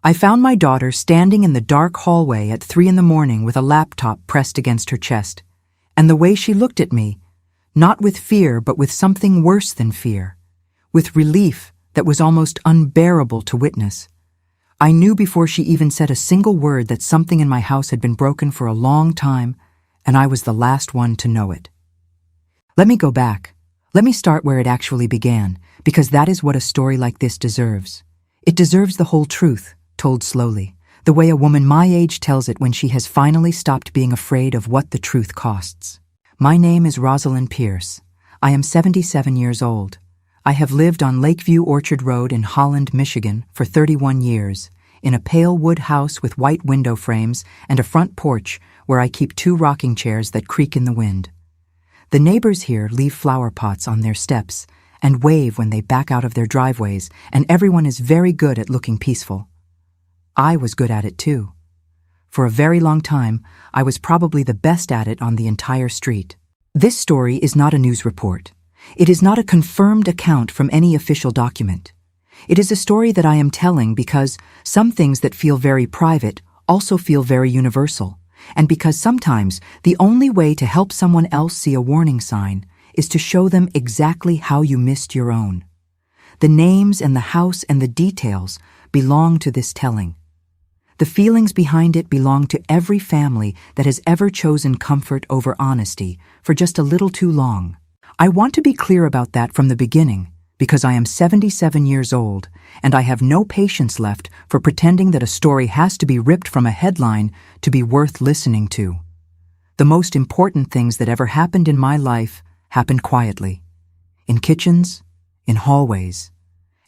I found my daughter standing in the dark hallway at 3 in the morning with a laptop pressed against her chest, and the way she looked at me, not with fear but with something worse than fear, with relief that was almost unbearable to witness. I knew before she even said a single word that something in my house had been broken for a long time, and I was the last one to know it. Let me go back. Let me start where it actually began, because that is what a story like this deserves. It deserves the whole truth, told slowly, the way a woman my age tells it when she has finally stopped being afraid of what the truth costs. My name is Rosalind Pierce. I am 77 years old. I have lived on Lakeview Orchard Road in Holland, Michigan for 31 years, in a pale wood house with white window frames and a front porch where I keep 2 rocking chairs that creak in the wind. The neighbors here leave flower pots on their steps and wave when they back out of their driveways, and everyone is very good at looking peaceful. I was good at it too. For a very long time, I was probably the best at it on the entire street. This story is not a news report. It is not a confirmed account from any official document. It is a story that I am telling because some things that feel very private also feel very universal, and because sometimes the only way to help someone else see a warning sign is to show them exactly how you missed your own. The names and the house and the details belong to this telling. The feelings behind it belong to every family that has ever chosen comfort over honesty for just a little too long. I want to be clear about that from the beginning, because I am 77 years old, and I have no patience left for pretending that a story has to be ripped from a headline to be worth listening to. The most important things that ever happened in my life happened quietly. In kitchens, in hallways,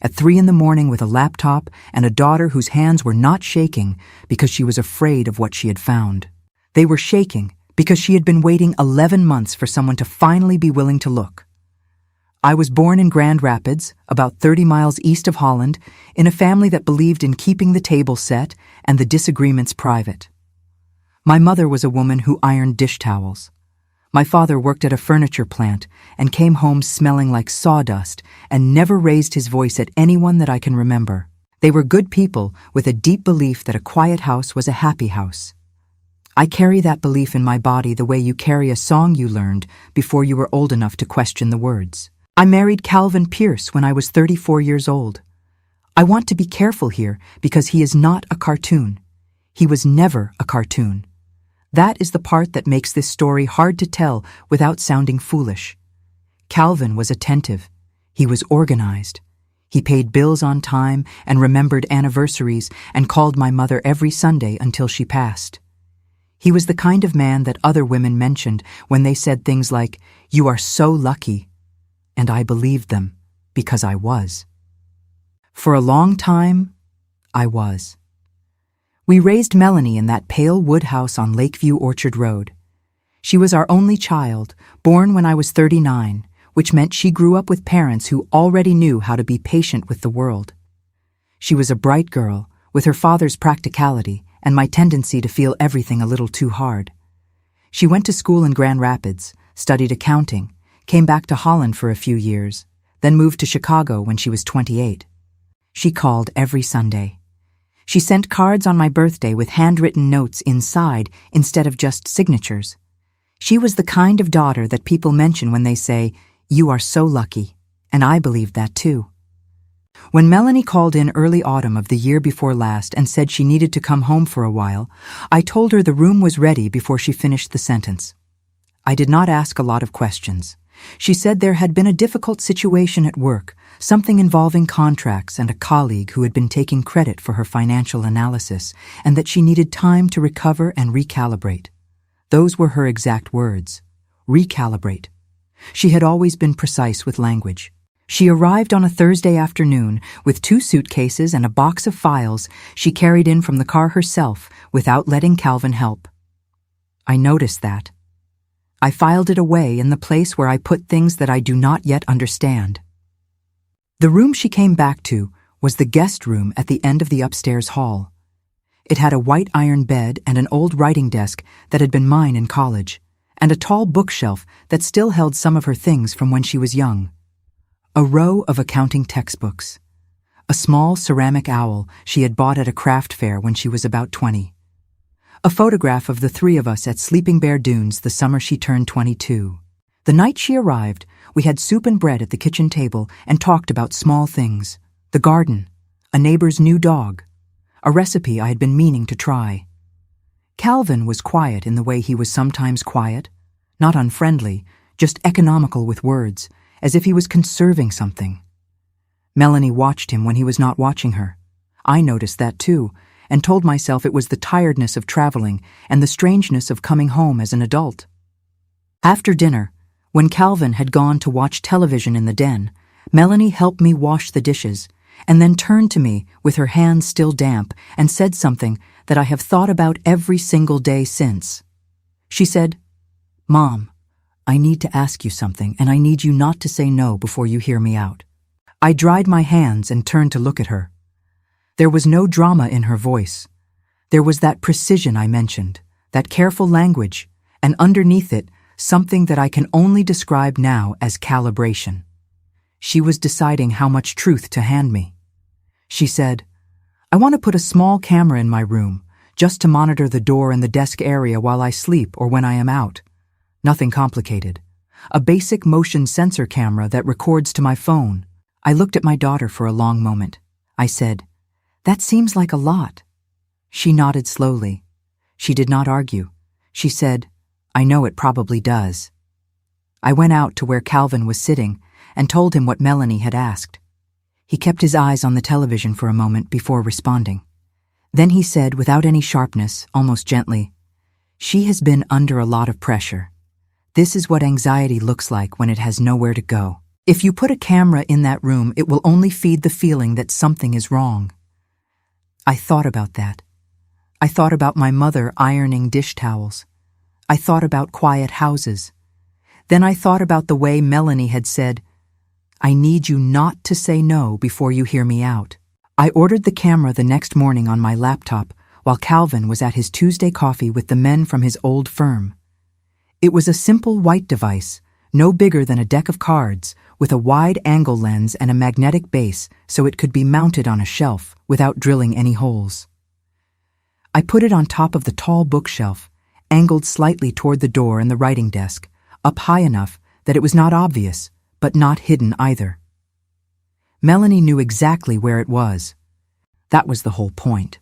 at 3 in the morning with a laptop and a daughter whose hands were not shaking because she was afraid of what she had found. They were shaking because she had been waiting 11 months for someone to finally be willing to look. I was born in Grand Rapids, about 30 miles east of Holland, in a family that believed in keeping the table set and the disagreements private. My mother was a woman who ironed dish towels. My father worked at a furniture plant and came home smelling like sawdust and never raised his voice at anyone that I can remember. They were good people with a deep belief that a quiet house was a happy house. I carry that belief in my body the way you carry a song you learned before you were old enough to question the words. I married Calvin Pierce when I was 34 years old. I want to be careful here because he is not a cartoon. He was never a cartoon. That is the part that makes this story hard to tell without sounding foolish. Calvin was attentive. He was organized. He paid bills on time and remembered anniversaries and called my mother every Sunday until she passed. He was the kind of man that other women mentioned when they said things like, "You are so lucky," and I believed them because I was. For a long time, I was. We raised Melanie in that pale wood house on Lakeview Orchard Road. She was our only child, born when I was 39, which meant she grew up with parents who already knew how to be patient with the world. She was a bright girl, with her father's practicality and my tendency to feel everything a little too hard. She went to school in Grand Rapids, studied accounting, came back to Holland for a few years, then moved to Chicago when she was 28. She called every Sunday. She sent cards on my birthday with handwritten notes inside instead of just signatures. She was the kind of daughter that people mention when they say, "You are so lucky," and I believed that too. When Melanie called in early autumn of the year before last and said she needed to come home for a while, I told her the room was ready before she finished the sentence. I did not ask a lot of questions. She said there had been a difficult situation at work, something involving contracts and a colleague who had been taking credit for her financial analysis, and that she needed time to recover and recalibrate. Those were her exact words. Recalibrate. She had always been precise with language. She arrived on a Thursday afternoon with 2 suitcases and a box of files she carried in from the car herself without letting Calvin help. I noticed that. I filed it away in the place where I put things that I do not yet understand. The room she came back to was the guest room at the end of the upstairs hall. It had a white iron bed and an old writing desk that had been mine in college, and a tall bookshelf that still held some of her things from when she was young. A row of accounting textbooks. a small ceramic owl she had bought at a craft fair when she was about 20. A photograph of the three of us at Sleeping Bear Dunes the summer she turned 22. The night she arrived, we had soup and bread at the kitchen table and talked about small things, the garden, a neighbor's new dog, a recipe I had been meaning to try. Calvin was quiet in the way he was sometimes quiet, not unfriendly, just economical with words, as if he was conserving something. Melanie watched him when he was not watching her. I noticed that too, and told myself it was the tiredness of traveling and the strangeness of coming home as an adult. After dinner, when Calvin had gone to watch television in the den, Melanie helped me wash the dishes, and then turned to me with her hands still damp and said something that I have thought about every single day since. She said, "Mom, I need to ask you something, and I need you not to say no before you hear me out." I dried my hands and turned to look at her. There was no drama in her voice. There was that precision I mentioned, that careful language, and underneath it, something that I can only describe now as calibration. She was deciding how much truth to hand me. She said, "I want to put a small camera in my room, just to monitor the door and the desk area while I sleep or when I am out. Nothing complicated. A basic motion sensor camera that records to my phone." I looked at my daughter for a long moment. I said, "That seems like a lot." She nodded slowly. She did not argue. She said, "I know it probably does." I went out to where Calvin was sitting and told him what Melanie had asked. He kept his eyes on the television for a moment before responding. Then he said, without any sharpness, almost gently, "She has been under a lot of pressure. This is what anxiety looks like when it has nowhere to go. If you put a camera in that room, it will only feed the feeling that something is wrong." I thought about that. I thought about my mother ironing dish towels. I thought about quiet houses. Then I thought about the way Melanie had said, "I need you not to say no before you hear me out." I ordered the camera the next morning on my laptop while Calvin was at his Tuesday coffee with the men from his old firm. It was a simple white device, no bigger than a deck of cards, with a wide-angle lens and a magnetic base so it could be mounted on a shelf without drilling any holes. I put it on top of the tall bookshelf, angled slightly toward the door and the writing desk, up high enough that it was not obvious, but not hidden either. Melanie knew exactly where it was. That was the whole point.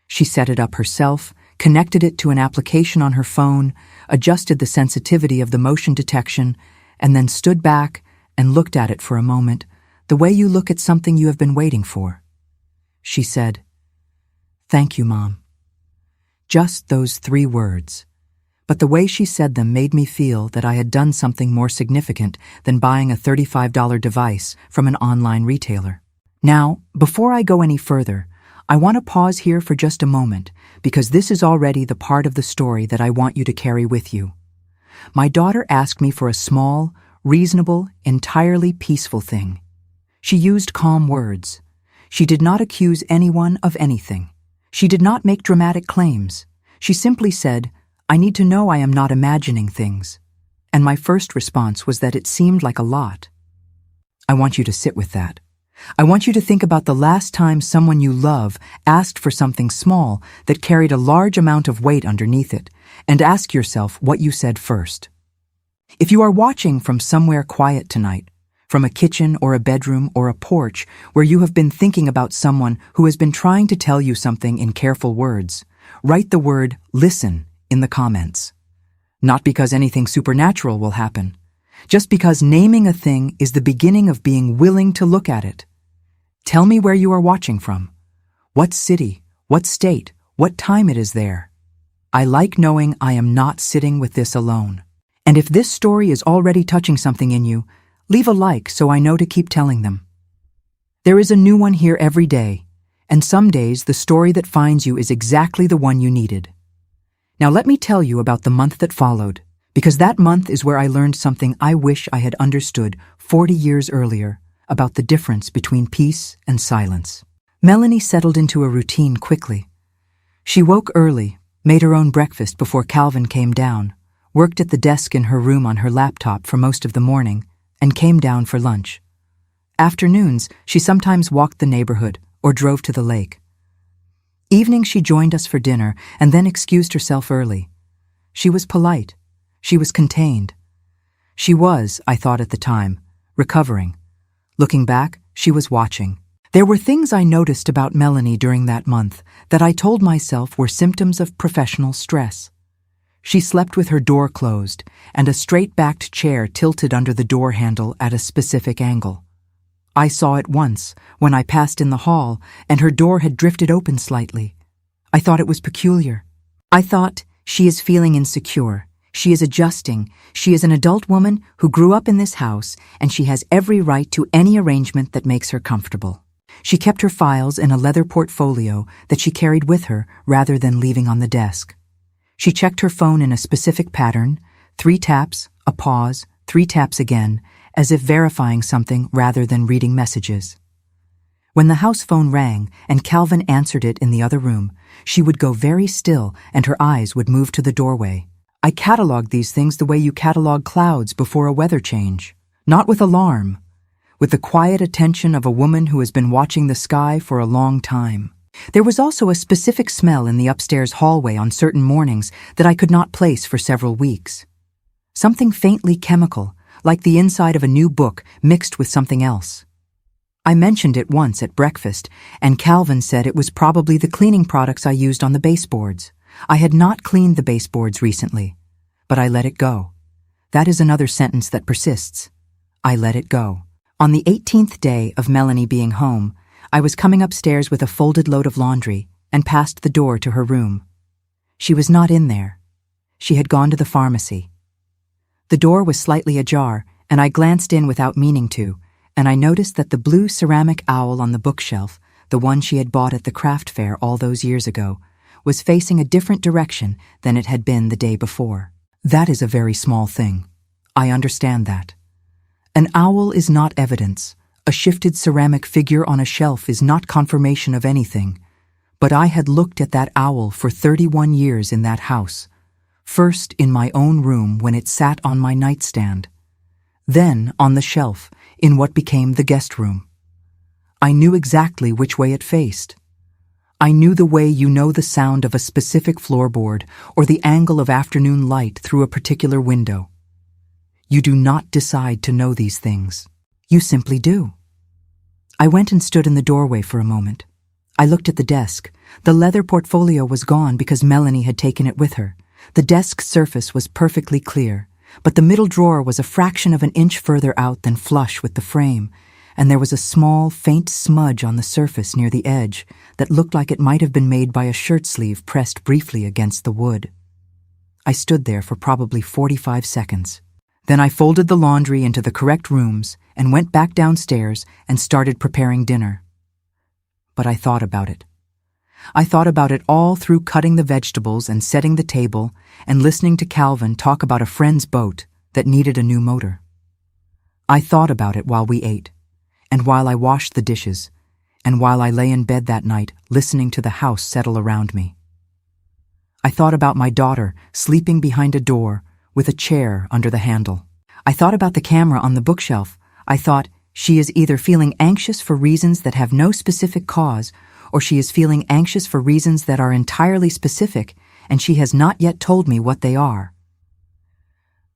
She set it up herself, connected it to an application on her phone, adjusted the sensitivity of the motion detection, and then stood back and looked at it for a moment, the way you look at something you have been waiting for. She said, "Thank you, Mom." Just those 3 words. But the way she said them made me feel that I had done something more significant than buying a $35 device from an online retailer. Now, before I go any further, I want to pause here for just a moment, because this is already the part of the story that I want you to carry with you. My daughter asked me for a small, reasonable, entirely peaceful thing. She used calm words. She did not accuse anyone of anything. She did not make dramatic claims. She simply said, "I need to know I am not imagining things." And my first response was that it seemed like a lot. I want you to sit with that. I want you to think about the last time someone you love asked for something small that carried a large amount of weight underneath it, and ask yourself what you said first. If you are watching from somewhere quiet tonight, from a kitchen or a bedroom or a porch where you have been thinking about someone who has been trying to tell you something in careful words, write the word "listen" in the comments. Not because anything supernatural will happen, just because naming a thing is the beginning of being willing to look at it. Tell me where you are watching from. What city, what state, what time it is there. I like knowing I am not sitting with this alone. And if this story is already touching something in you, leave a like so I know to keep telling them. There is a new one here every day, and some days the story that finds you is exactly the one you needed. Now let me tell you about the month that followed, because that month is where I learned something I wish I had understood 40 years earlier about the difference between peace and silence. Melanie settled into a routine quickly. She woke early, made her own breakfast before Calvin came down, worked at the desk in her room on her laptop for most of the morning, and came down for lunch. Afternoons, she sometimes walked the neighborhood or drove to the lake. Evenings, she joined us for dinner and then excused herself early. She was polite. She was contained. She was, I thought at the time, recovering. Looking back, she was watching. There were things I noticed about Melanie during that month that I told myself were symptoms of professional stress. She slept with her door closed and a straight-backed chair tilted under the door handle at a specific angle. I saw it once when I passed in the hall and her door had drifted open slightly. I thought it was peculiar. I thought, she is feeling insecure. She is adjusting. She is an adult woman who grew up in this house, and she has every right to any arrangement that makes her comfortable. She kept her files in a leather portfolio that she carried with her rather than leaving on the desk. She checked her phone in a specific pattern, 3 taps, a pause, 3 taps again, as if verifying something rather than reading messages. When the house phone rang and Calvin answered it in the other room, she would go very still and her eyes would move to the doorway. I cataloged these things the way you catalog clouds before a weather change, not with alarm, with the quiet attention of a woman who has been watching the sky for a long time. There was also a specific smell in the upstairs hallway on certain mornings that I could not place for several weeks. Something faintly chemical, like the inside of a new book mixed with something else. I mentioned it once at breakfast, and Calvin said it was probably the cleaning products I used on the baseboards. I had not cleaned the baseboards recently, but I let it go. That is another sentence that persists. I let it go. On the 18th day of Melanie being home, I was coming upstairs with a folded load of laundry and passed the door to her room. She was not in there. She had gone to the pharmacy. The door was slightly ajar, and I glanced in without meaning to, and I noticed that the blue ceramic owl on the bookshelf, the one she had bought at the craft fair all those years ago, was facing a different direction than it had been the day before. That is a very small thing. I understand that. An owl is not evidence. A shifted ceramic figure on a shelf is not confirmation of anything. But I had looked at that owl for 31 years in that house. First in my own room when it sat on my nightstand. Then on the shelf in what became the guest room. I knew exactly which way it faced. I knew the way you know the sound of a specific floorboard or the angle of afternoon light through a particular window. You do not decide to know these things. You simply do. I went and stood in the doorway for a moment. I looked at the desk. The leather portfolio was gone because Melanie had taken it with her. The desk surface was perfectly clear, but the middle drawer was a fraction of an inch further out than flush with the frame, and there was a small, faint smudge on the surface near the edge that looked like it might have been made by a shirt sleeve pressed briefly against the wood. I stood there for probably 45 seconds. Then I folded the laundry into the correct rooms and went back downstairs and started preparing dinner. But I thought about it. I thought about it all through cutting the vegetables and setting the table and listening to Calvin talk about a friend's boat that needed a new motor. I thought about it while we ate, and while I washed the dishes, and while I lay in bed that night listening to the house settle around me. I thought about my daughter sleeping behind a door with a chair under the handle. I thought about the camera on the bookshelf. I thought, she is either feeling anxious for reasons that have no specific cause, or she is feeling anxious for reasons that are entirely specific, and she has not yet told me what they are.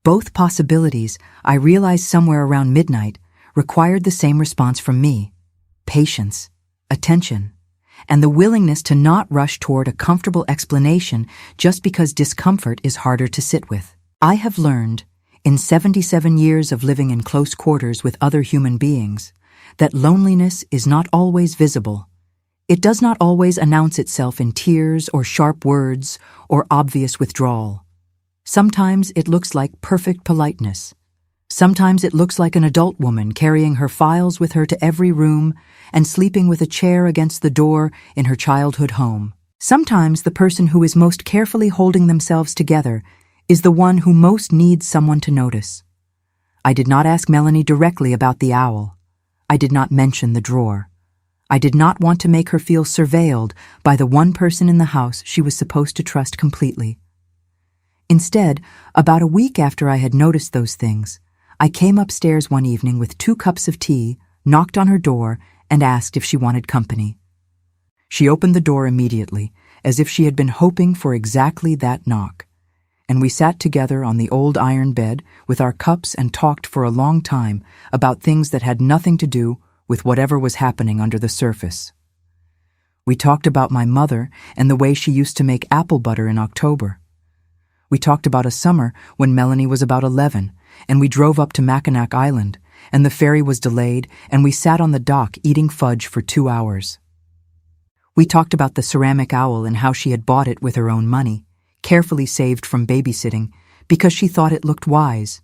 Both possibilities, I realized somewhere around midnight, required the same response from me: patience, attention, and the willingness to not rush toward a comfortable explanation just because discomfort is harder to sit with. I have learned, in 77 years of living in close quarters with other human beings, that loneliness is not always visible. It does not always announce itself in tears or sharp words or obvious withdrawal. Sometimes it looks like perfect politeness. Sometimes it looks like an adult woman carrying her files with her to every room and sleeping with a chair against the door in her childhood home. Sometimes the person who is most carefully holding themselves together is the one who most needs someone to notice. I did not ask Melanie directly about the owl. I did not mention the drawer. I did not want to make her feel surveilled by the one person in the house she was supposed to trust completely. Instead, about a week after I had noticed those things, I came upstairs one evening with 2 cups of tea, knocked on her door, and asked if she wanted company. She opened the door immediately, as if she had been hoping for exactly that knock, and we sat together on the old iron bed with our cups and talked for a long time about things that had nothing to do with whatever was happening under the surface. We talked about my mother and the way she used to make apple butter in October. We talked about a summer when Melanie was about 11, and we drove up to Mackinac Island, and the ferry was delayed, and we sat on the dock eating fudge for 2 hours. We talked about the ceramic owl and how she had bought it with her own money, carefully saved from babysitting, because she thought it looked wise.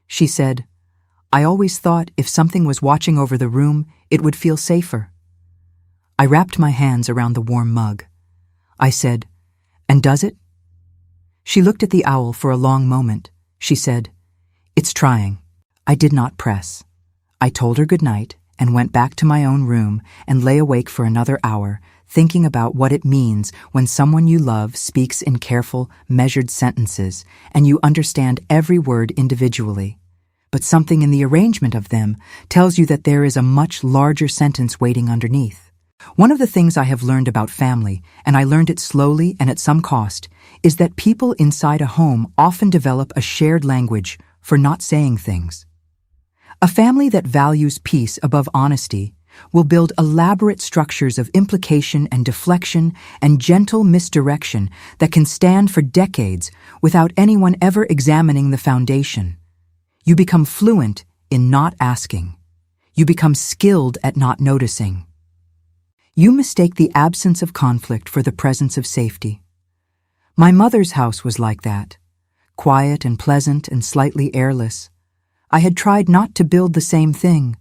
She said, "I always thought if something was watching over the room, it would feel safer." I wrapped my hands around the warm mug. I said, "And does it?" She looked at the owl for a long moment. She said, "It's trying." I did not press. I told her good night and went back to my own room and lay awake for another hour, thinking about what it means when someone you love speaks in careful, measured sentences and you understand every word individually, but something in the arrangement of them tells you that there is a much larger sentence waiting underneath. One of the things I have learned about family, and I learned it slowly and at some cost, is that people inside a home often develop a shared language for not saying things. A family that values peace above honesty will build elaborate structures of implication and deflection and gentle misdirection that can stand for decades without anyone ever examining the foundation. You become fluent in not asking. You become skilled at not noticing. You mistake the absence of conflict for the presence of safety. My mother's house was like that, quiet and pleasant and slightly airless. I had tried not to build the same thing.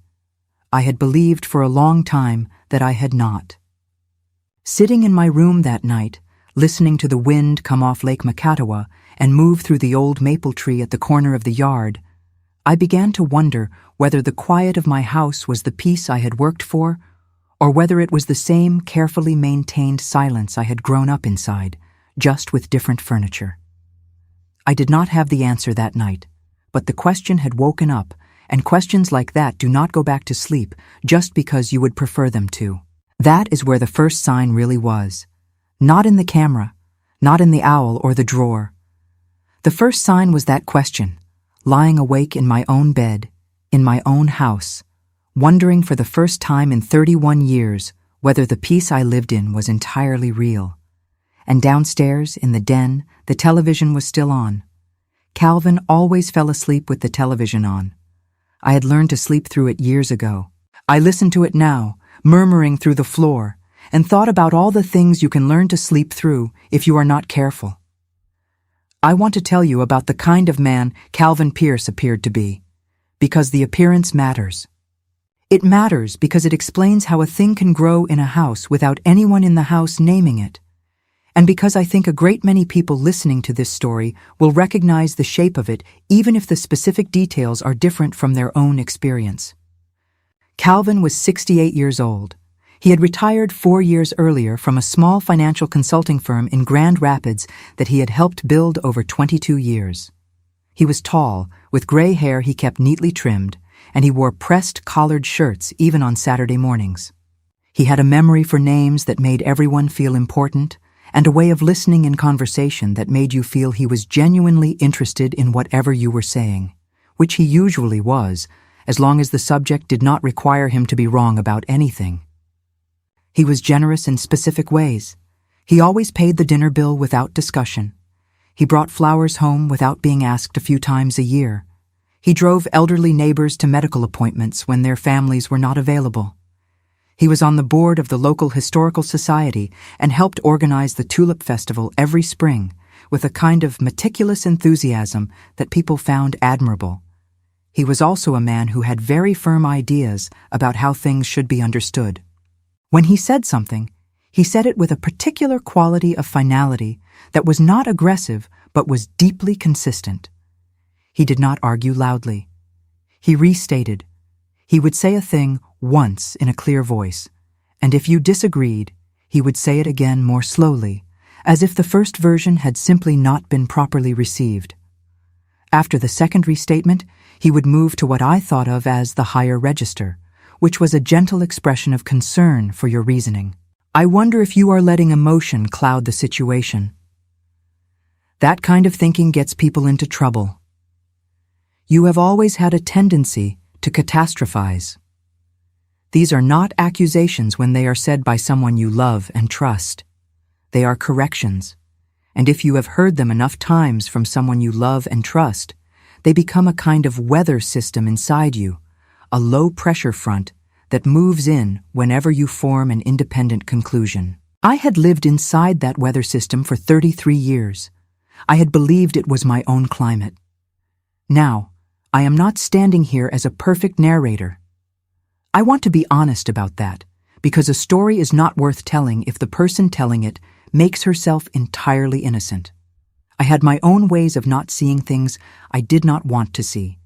I had believed for a long time that I had not. Sitting in my room that night, listening to the wind come off Lake Macatawa and move through the old maple tree at the corner of the yard, I began to wonder whether the quiet of my house was the peace I had worked for, or whether it was the same carefully maintained silence I had grown up inside, just with different furniture. I did not have the answer that night, but the question had woken up, and questions like that do not go back to sleep just because you would prefer them to. That is where the first sign really was. Not in the camera, not in the owl or the drawer. The first sign was that question, lying awake in my own bed, in my own house, wondering for the first time in 31 years whether the peace I lived in was entirely real. And downstairs, in the den, the television was still on. Calvin always fell asleep with the television on. I had learned to sleep through it years ago. I listened to it now, murmuring through the floor, and thought about all the things you can learn to sleep through if you are not careful. I want to tell you about the kind of man Calvin Pierce appeared to be, because the appearance matters. It matters because it explains how a thing can grow in a house without anyone in the house naming it. And because I think a great many people listening to this story will recognize the shape of it even if the specific details are different from their own experience. Calvin was 68 years old. He had retired 4 years earlier from a small financial consulting firm in Grand Rapids that he had helped build over 22 years. He was tall, with gray hair he kept neatly trimmed, and he wore pressed collared shirts even on Saturday mornings. He had a memory for names that made everyone feel important, and a way of listening in conversation that made you feel he was genuinely interested in whatever you were saying, which he usually was, as long as the subject did not require him to be wrong about anything. He was generous in specific ways. He always paid the dinner bill without discussion. He brought flowers home without being asked a few times a year. He drove elderly neighbors to medical appointments when their families were not available. He was on the board of the local historical society and helped organize the Tulip Festival every spring with a kind of meticulous enthusiasm that people found admirable. He was also a man who had very firm ideas about how things should be understood. When he said something, he said it with a particular quality of finality that was not aggressive but was deeply consistent. He did not argue loudly. He restated. He would say a thing once in a clear voice, and if you disagreed, he would say it again more slowly, as if the first version had simply not been properly received. After the second restatement, he would move to what I thought of as the higher register, which was a gentle expression of concern for your reasoning. I wonder if you are letting emotion cloud the situation. That kind of thinking gets people into trouble. You have always had a tendency to catastrophize. These are not accusations when they are said by someone you love and trust. They are corrections, and if you have heard them enough times from someone you love and trust, they become a kind of weather system inside you, a low-pressure front that moves in whenever you form an independent conclusion. I had lived inside that weather system for 33 years. I had believed it was my own climate. Now, I am not standing here as a perfect narrator. I want to be honest about that, because a story is not worth telling if the person telling it makes herself entirely innocent. I had my own ways of not seeing things I did not want to see.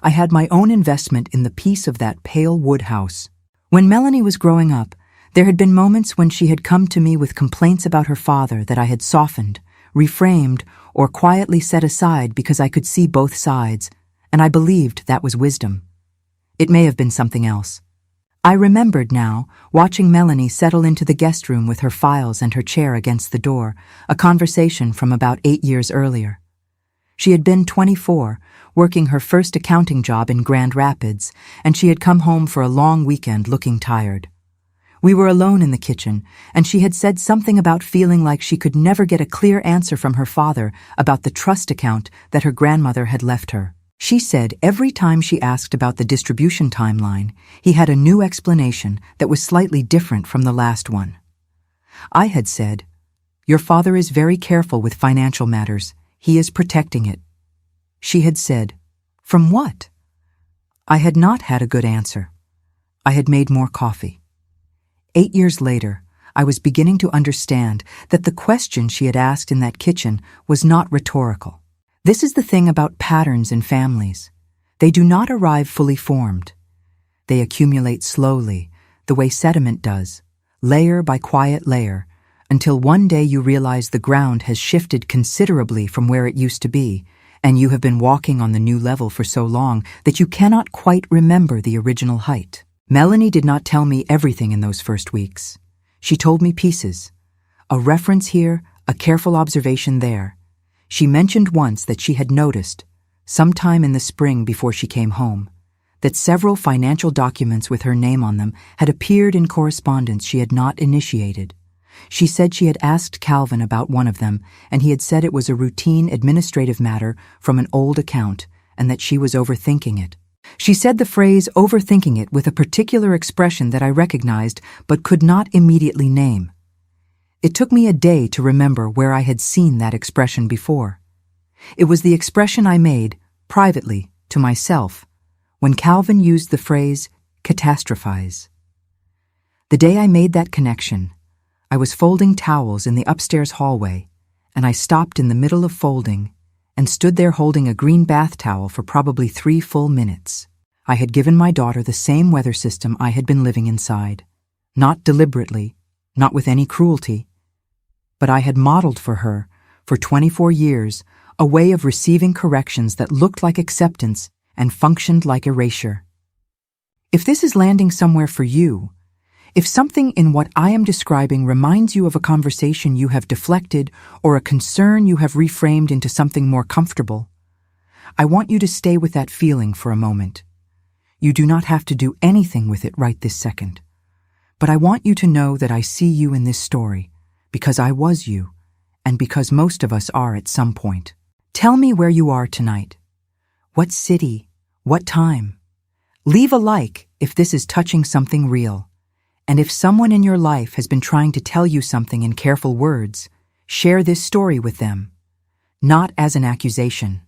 I had my own investment in the peace of that pale wood house. When Melanie was growing up, there had been moments when she had come to me with complaints about her father that I had softened, reframed, or quietly set aside because I could see both sides, and I believed that was wisdom. It may have been something else. I remembered now, watching Melanie settle into the guest room with her files and her chair against the door, a conversation from about 8 years earlier. She had been 24, working her first accounting job in Grand Rapids, and she had come home for a long weekend looking tired. We were alone in the kitchen, and she had said something about feeling like she could never get a clear answer from her father about the trust account that her grandmother had left her. She said every time she asked about the distribution timeline, he had a new explanation that was slightly different from the last one. I had said, "Your father is very careful with financial matters. He is protecting it." She had said, "From what?" I had not had a good answer. I had made more coffee. 8 years later, I was beginning to understand that the question she had asked in that kitchen was not rhetorical. This is the thing about patterns in families. They do not arrive fully formed. They accumulate slowly, the way sediment does, layer by quiet layer, until one day you realize the ground has shifted considerably from where it used to be, and you have been walking on the new level for so long that you cannot quite remember the original height. Melanie did not tell me everything in those first weeks. She told me pieces. A reference here, a careful observation there. She mentioned once that she had noticed, sometime in the spring before she came home, that several financial documents with her name on them had appeared in correspondence she had not initiated. She said she had asked Calvin about one of them, and he had said it was a routine administrative matter from an old account, and that she was overthinking it. She said the phrase overthinking it with a particular expression that I recognized but could not immediately name. It took me a day to remember where I had seen that expression before. It was the expression I made, privately, to myself, when Calvin used the phrase catastrophize. The day I made that connection, I was folding towels in the upstairs hallway, and I stopped in the middle of folding and stood there holding a green bath towel for probably 3 full minutes. I had given my daughter the same weather system I had been living inside. Not deliberately, not with any cruelty, but I had modeled for her, for 24 years, a way of receiving corrections that looked like acceptance and functioned like erasure. If this is landing somewhere for you, if something in what I am describing reminds you of a conversation you have deflected or a concern you have reframed into something more comfortable, I want you to stay with that feeling for a moment. You do not have to do anything with it right this second. But I want you to know that I see you in this story, because I was you, and because most of us are at some point. Tell me where you are tonight. What city? What time? Leave a like if this is touching something real. And if someone in your life has been trying to tell you something in careful words, share this story with them. Not as an accusation,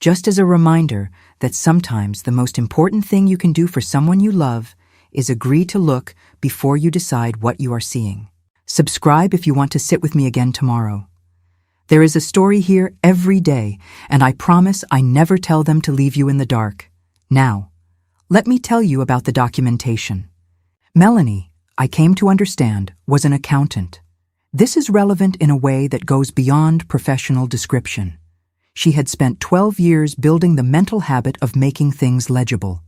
just as a reminder that sometimes the most important thing you can do for someone you love is agree to look before you decide what you are seeing. Subscribe if you want to sit with me again tomorrow. There is a story here every day, and I promise I never tell them to leave you in the dark. Now, let me tell you about the documentation. Melanie, I came to understand, was an accountant. This is relevant in a way that goes beyond professional description. She had spent 12 years building the mental habit of making things legible,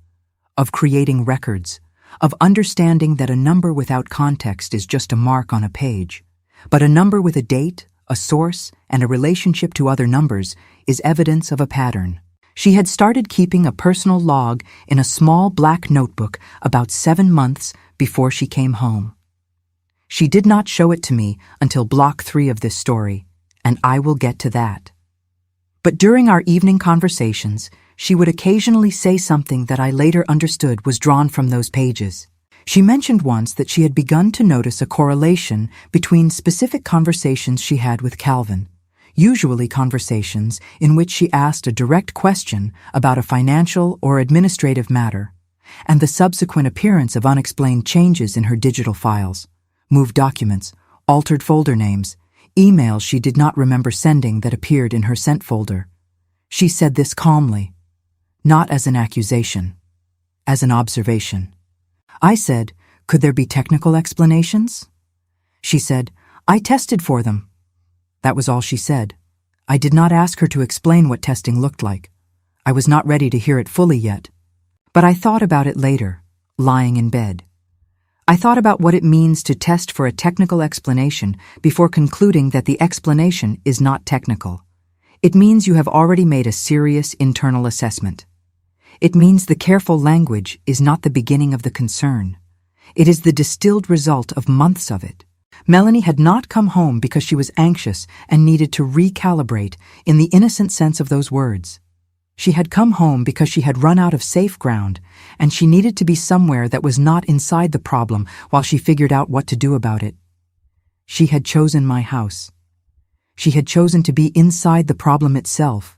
of creating records, of understanding that a number without context is just a mark on a page, but a number with a date, a source, and a relationship to other numbers is evidence of a pattern. She had started keeping a personal log in a small black notebook about 7 months before she came home. She did not show it to me until block 3 of this story, and I will get to that. But during our evening conversations, she would occasionally say something that I later understood was drawn from those pages. She mentioned once that she had begun to notice a correlation between specific conversations she had with Calvin, usually conversations in which she asked a direct question about a financial or administrative matter, and the subsequent appearance of unexplained changes in her digital files, moved documents, altered folder names, emails she did not remember sending that appeared in her sent folder. She said this calmly, not as an accusation, as an observation. I said, "Could there be technical explanations?" She said, "I tested for them." That was all she said. I did not ask her to explain what testing looked like. I was not ready to hear it fully yet. But I thought about it later, lying in bed. I thought about what it means to test for a technical explanation before concluding that the explanation is not technical. It means you have already made a serious internal assessment. It means the careful language is not the beginning of the concern. It is the distilled result of months of it. Melanie had not come home because she was anxious and needed to recalibrate in the innocent sense of those words. She had come home because she had run out of safe ground, and she needed to be somewhere that was not inside the problem while she figured out what to do about it. She had chosen my house. She had chosen to be inside the problem itself,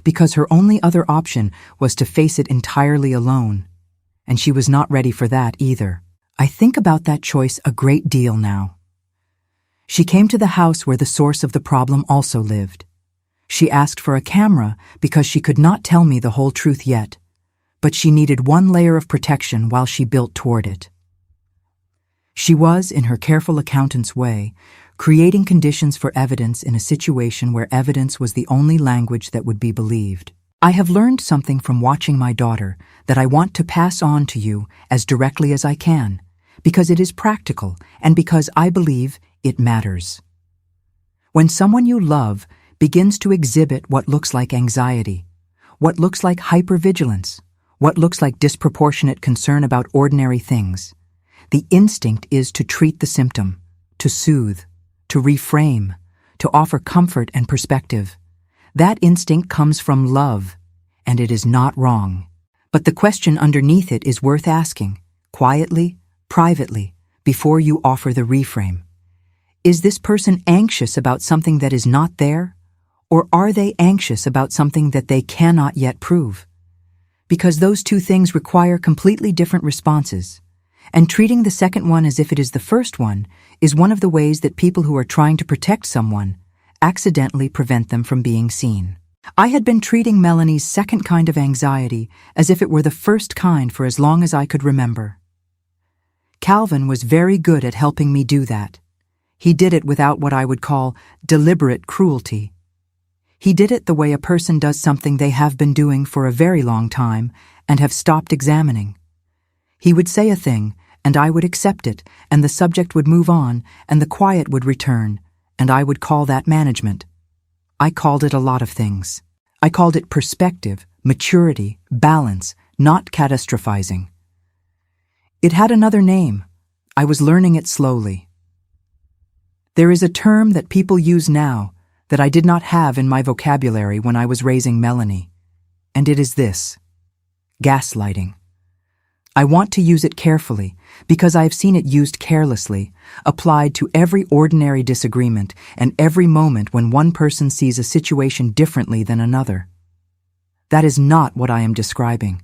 because her only other option was to face it entirely alone, and she was not ready for that either. I think about that choice a great deal now. She came to the house where the source of the problem also lived. She asked for a camera because she could not tell me the whole truth yet, but she needed one layer of protection while she built toward it. She was, in her careful accountant's way, creating conditions for evidence in a situation where evidence was the only language that would be believed. I have learned something from watching my daughter that I want to pass on to you as directly as I can, because it is practical and because I believe it matters. When someone you love begins to exhibit what looks like anxiety, what looks like hypervigilance, what looks like disproportionate concern about ordinary things, the instinct is to treat the symptom, to soothe, to reframe, to offer comfort and perspective. That instinct comes from love, and it is not wrong. But the question underneath it is worth asking, quietly, privately, before you offer the reframe. Is this person anxious about something that is not there? Or are they anxious about something that they cannot yet prove? Because those two things require completely different responses, and treating the second one as if it is the first one is one of the ways that people who are trying to protect someone accidentally prevent them from being seen. I had been treating Melanie's second kind of anxiety as if it were the first kind for as long as I could remember. Calvin was very good at helping me do that. He did it without what I would call deliberate cruelty. He did it the way a person does something they have been doing for a very long time and have stopped examining. He would say a thing, and I would accept it, and the subject would move on, and the quiet would return, and I would call that management. I called it a lot of things. I called it perspective, maturity, balance, not catastrophizing. It had another name. I was learning it slowly. There is a term that people use now that I did not have in my vocabulary when I was raising Melanie, and it is this: gaslighting. I want to use it carefully because I have seen it used carelessly, applied to every ordinary disagreement and every moment when one person sees a situation differently than another. That is not what I am describing.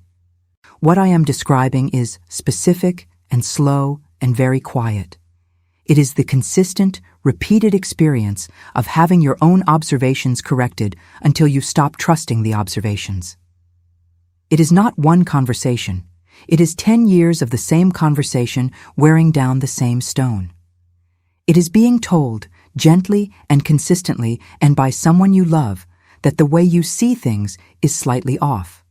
What I am describing is specific and slow and very quiet. It is the consistent, repeated experience of having your own observations corrected until you stop trusting the observations. It is not one conversation. It is 10 years of the same conversation wearing down the same stone. It is being told, gently and consistently and by someone you love, that the way you see things is slightly off.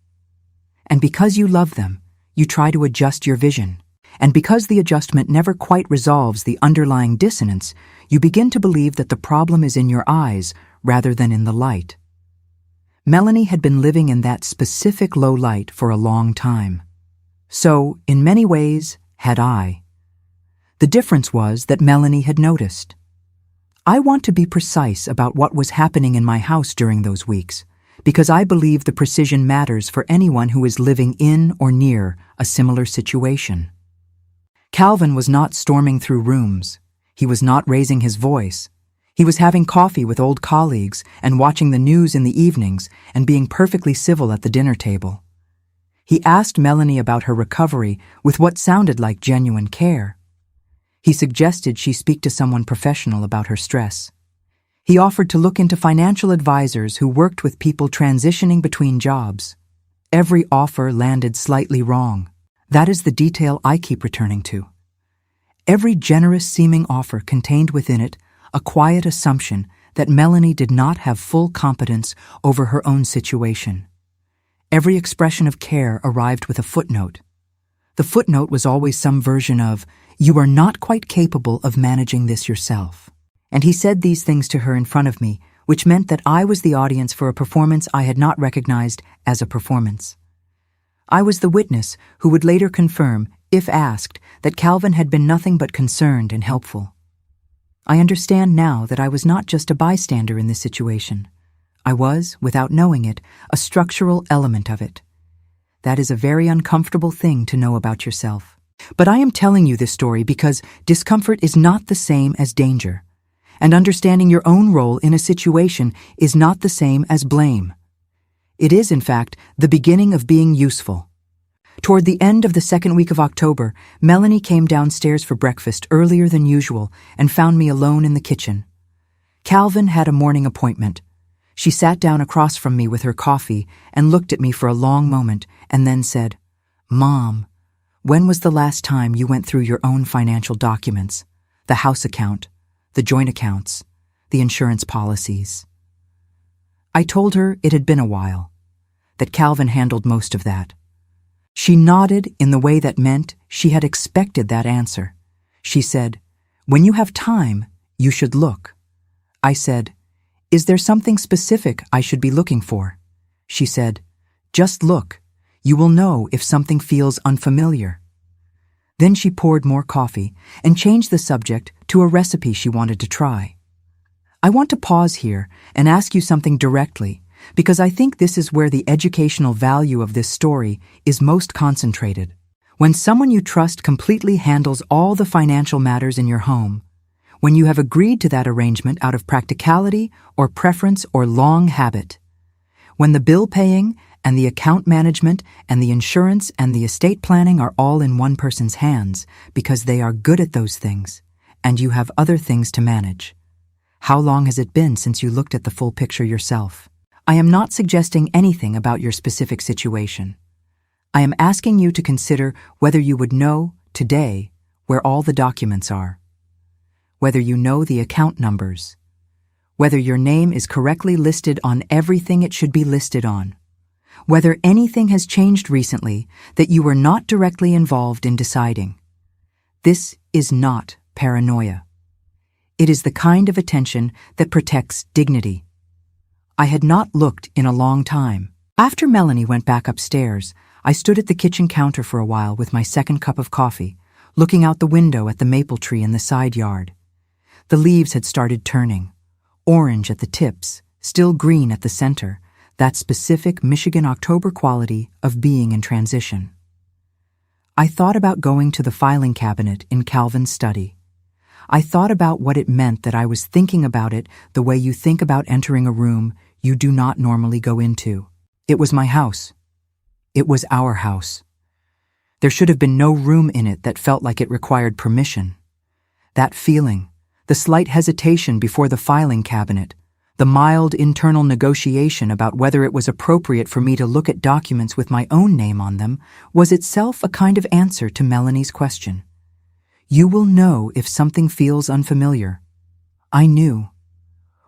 And because you love them, you try to adjust your vision. And because the adjustment never quite resolves the underlying dissonance, you begin to believe that the problem is in your eyes rather than in the light. Melanie had been living in that specific low light for a long time. So, in many ways, had I. The difference was that Melanie had noticed. I want to be precise about what was happening in my house during those weeks, because I believe the precision matters for anyone who is living in or near a similar situation. Calvin was not storming through rooms. He was not raising his voice. He was having coffee with old colleagues and watching the news in the evenings and being perfectly civil at the dinner table. He asked Melanie about her recovery with what sounded like genuine care. He suggested she speak to someone professional about her stress. He offered to look into financial advisors who worked with people transitioning between jobs. Every offer landed slightly wrong. That is the detail I keep returning to. Every generous-seeming offer contained within it a quiet assumption that Melanie did not have full competence over her own situation. Every expression of care arrived with a footnote. The footnote was always some version of, "You are not quite capable of managing this yourself." And he said these things to her in front of me, which meant that I was the audience for a performance I had not recognized as a performance. I was the witness who would later confirm, if asked, that Calvin had been nothing but concerned and helpful. I understand now that I was not just a bystander in this situation. I was, without knowing it, a structural element of it. That is a very uncomfortable thing to know about yourself. But I am telling you this story because discomfort is not the same as danger, and understanding your own role in a situation is not the same as blame. It is, in fact, the beginning of being useful. Toward the end of the second week of October, Melanie came downstairs for breakfast earlier than usual and found me alone in the kitchen. Calvin had a morning appointment. She sat down across from me with her coffee and looked at me for a long moment and then said, "Mom, when was the last time you went through your own financial documents, the house account, the joint accounts, the insurance policies?" I told her it had been a while, that Calvin handled most of that. She nodded in the way that meant she had expected that answer. She said, "When you have time, you should look." I said, "Is there something specific I should be looking for?" She said, "Just look. You will know if something feels unfamiliar." Then she poured more coffee and changed the subject to a recipe she wanted to try. I want to pause here and ask you something directly, because I think this is where the educational value of this story is most concentrated. When someone you trust completely handles all the financial matters in your home, when you have agreed to that arrangement out of practicality or preference or long habit, when the bill paying and the account management and the insurance and the estate planning are all in one person's hands because they are good at those things, and you have other things to manage. How long has it been since you looked at the full picture yourself? I am not suggesting anything about your specific situation. I am asking you to consider whether you would know, today, where all the documents are, whether you know the account numbers, whether your name is correctly listed on everything it should be listed on, whether anything has changed recently that you were not directly involved in deciding. This is not paranoia. It is the kind of attention that protects dignity. I had not looked in a long time. After Melanie went back upstairs, I stood at the kitchen counter for a while with my second cup of coffee, looking out the window at the maple tree in the side yard. The leaves had started turning, orange at the tips, still green at the center, that specific Michigan October quality of being in transition. I thought about going to the filing cabinet in Calvin's study. I thought about what it meant that I was thinking about it the way you think about entering a room you do not normally go into. It was my house. It was our house. There should have been no room in it that felt like it required permission. That feeling, the slight hesitation before the filing cabinet, the mild internal negotiation about whether it was appropriate for me to look at documents with my own name on them, was itself a kind of answer to Melanie's question. You will know if something feels unfamiliar. I knew.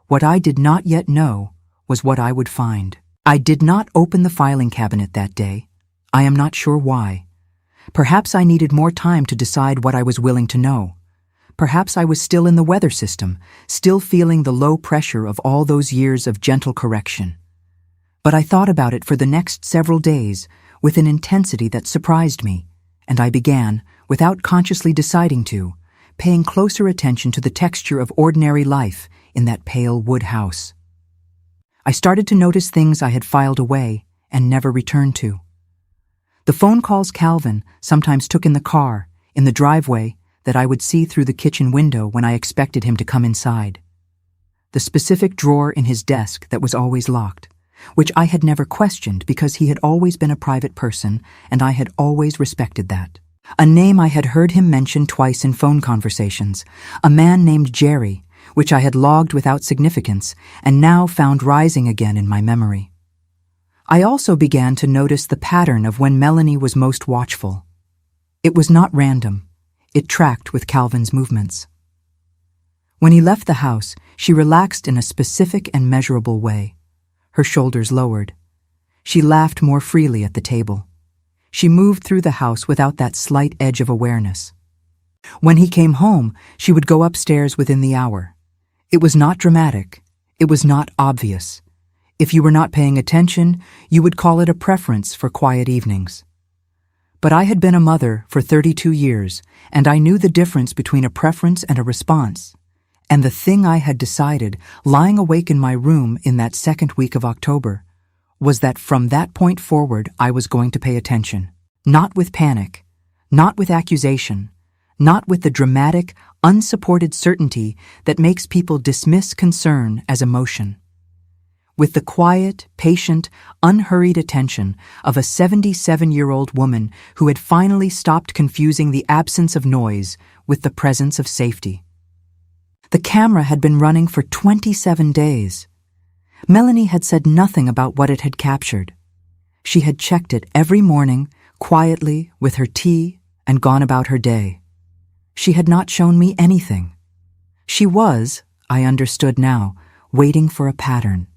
What I did not yet know was what I would find. I did not open the filing cabinet that day. I am not sure why. Perhaps I needed more time to decide what I was willing to know. Perhaps I was still in the weather system, still feeling the low pressure of all those years of gentle correction. But I thought about it for the next several days with an intensity that surprised me, and I began, without consciously deciding to, paying closer attention to the texture of ordinary life in that pale wood house. I started to notice things I had filed away and never returned to. The phone calls Calvin sometimes took in the car, in the driveway, that I would see through the kitchen window when I expected him to come inside. The specific drawer in his desk that was always locked, which I had never questioned because he had always been a private person and I had always respected that. A name I had heard him mention twice in phone conversations, a man named Jerry, which I had logged without significance and now found rising again in my memory. I also began to notice the pattern of when Melanie was most watchful. It was not random. It tracked with Calvin's movements. When he left the house, she relaxed in a specific and measurable way. Her shoulders lowered. She laughed more freely at the table. She moved through the house without that slight edge of awareness. When he came home, she would go upstairs within the hour. It was not dramatic. It was not obvious. If you were not paying attention, you would call it a preference for quiet evenings. But I had been a mother for 32 years, and I knew the difference between a preference and a response. And the thing I had decided, lying awake in my room in that second week of October, was that from that point forward I was going to pay attention. Not with panic, not with accusation, not with the dramatic, unsupported certainty that makes people dismiss concern as emotion. With the quiet, patient, unhurried attention of a 77-year-old woman who had finally stopped confusing the absence of noise with the presence of safety. The camera had been running for 27 days. Melanie had said nothing about what it had captured. She had checked it every morning, quietly, with her tea, and gone about her day. She had not shown me anything. She was, I understood now, waiting for a pattern.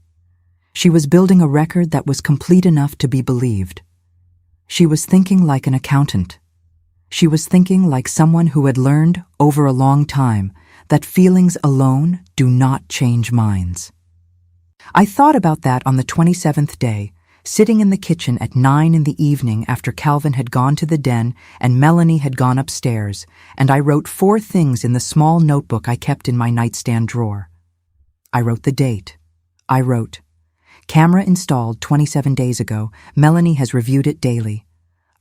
She was building a record that was complete enough to be believed. She was thinking like an accountant. She was thinking like someone who had learned, over a long time, that feelings alone do not change minds. I thought about that on the 27th day, sitting in the kitchen at 9 in the evening after Calvin had gone to the den and Melanie had gone upstairs, and I wrote 4 things in the small notebook I kept in my nightstand drawer. I wrote the date. I wrote, "Camera installed 27 days ago. Melanie has reviewed it daily."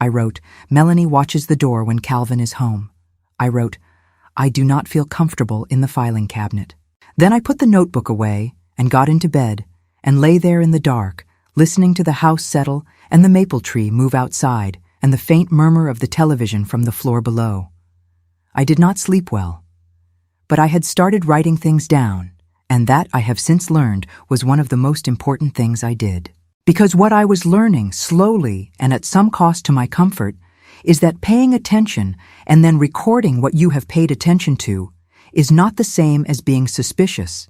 I wrote, "Melanie watches the door when Calvin is home." I wrote, "I do not feel comfortable in the filing cabinet." Then I put the notebook away and got into bed and lay there in the dark, listening to the house settle and the maple tree move outside and the faint murmur of the television from the floor below. I did not sleep well, but I had started writing things down, and that I have since learned was one of the most important things I did. Because what I was learning slowly and at some cost to my comfort is that paying attention and then recording what you have paid attention to is not the same as being suspicious.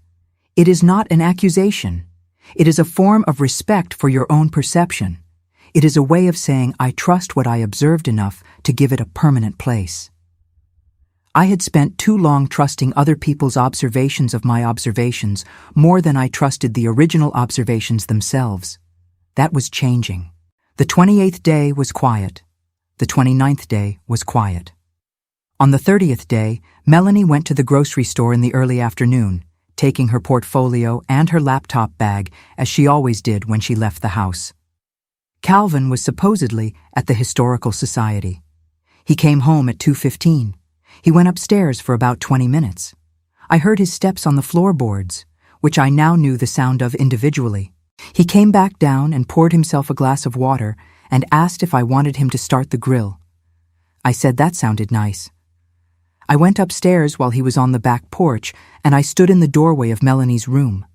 It is not an accusation. It is a form of respect for your own perception. It is a way of saying I trust what I observed enough to give it a permanent place. I had spent too long trusting other people's observations of my observations more than I trusted the original observations themselves. That was changing. The 28th day was quiet. The 29th day was quiet. On the 30th day, Melanie went to the grocery store in the early afternoon, taking her portfolio and her laptop bag as she always did when she left the house. Calvin was supposedly at the Historical Society. He came home at 2:15. He went upstairs for about 20 minutes. I heard his steps on the floorboards, which I now knew the sound of individually. He came back down and poured himself a glass of water and asked if I wanted him to start the grill. I said that sounded nice. I went upstairs while he was on the back porch, and I stood in the doorway of Melanie's room.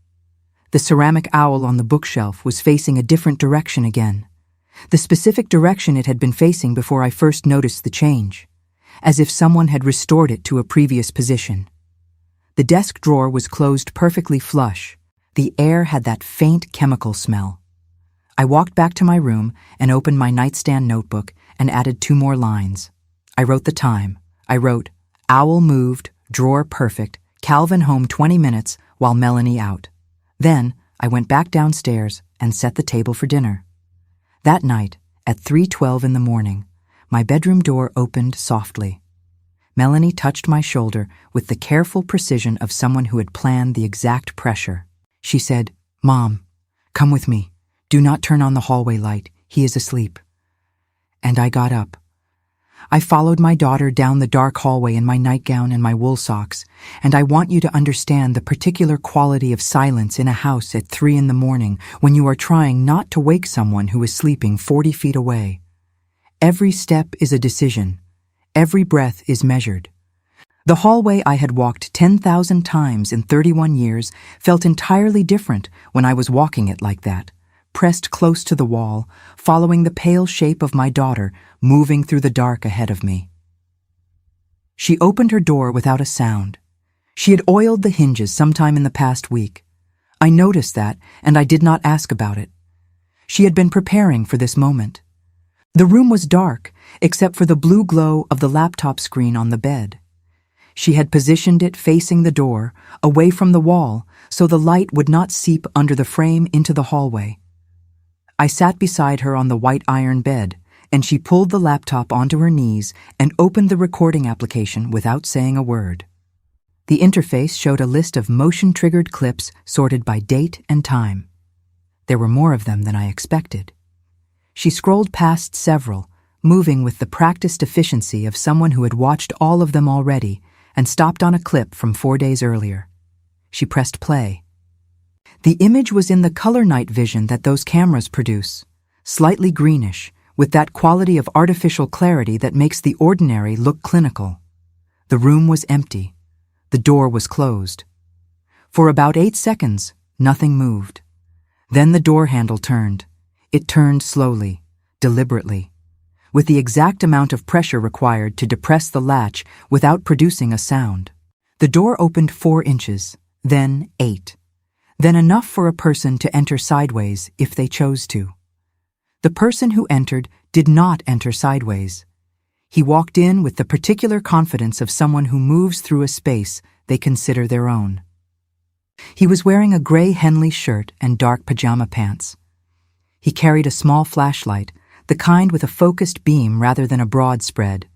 The ceramic owl on the bookshelf was facing a different direction again, the specific direction it had been facing before I first noticed the change, as if someone had restored it to a previous position. The desk drawer was closed perfectly flush. The air had that faint chemical smell. I walked back to my room and opened my nightstand notebook and added 2 more lines. I wrote the time. I wrote, "Owl moved, drawer perfect, Calvin home 20 minutes while Melanie out." Then I went back downstairs and set the table for dinner. That night, at 3:12 in the morning, my bedroom door opened softly. Melanie touched my shoulder with the careful precision of someone who had planned the exact pressure. She said, "Mom, come with me. Do not turn on the hallway light. He is asleep." And I got up. I followed my daughter down the dark hallway in my nightgown and my wool socks, and I want you to understand the particular quality of silence in a house at 3 in the morning when you are trying not to wake someone who is sleeping 40 feet away. Every step is a decision. Every breath is measured. The hallway I had walked 10,000 times in 31 years felt entirely different when I was walking it like that, pressed close to the wall, following the pale shape of my daughter moving through the dark ahead of me. She opened her door without a sound. She had oiled the hinges sometime in the past week. I noticed that, and I did not ask about it. She had been preparing for this moment. The room was dark, except for the blue glow of the laptop screen on the bed. She had positioned it facing the door, away from the wall, so the light would not seep under the frame into the hallway. I sat beside her on the white iron bed, and she pulled the laptop onto her knees and opened the recording application without saying a word. The interface showed a list of motion-triggered clips sorted by date and time. There were more of them than I expected. She scrolled past several, moving with the practiced efficiency of someone who had watched all of them already, and stopped on a clip from 4 days earlier. She pressed play. The image was in the color night vision that those cameras produce, slightly greenish, with that quality of artificial clarity that makes the ordinary look clinical. The room was empty. The door was closed. For about 8 seconds, nothing moved. Then the door handle turned. It turned slowly, deliberately, with the exact amount of pressure required to depress the latch without producing a sound. The door opened 4 inches, then 8, then enough for a person to enter sideways if they chose to. The person who entered did not enter sideways. He walked in with the particular confidence of someone who moves through a space they consider their own. He was wearing a gray Henley shirt and dark pajama pants. He carried a small flashlight, the kind with a focused beam rather than a broad spread,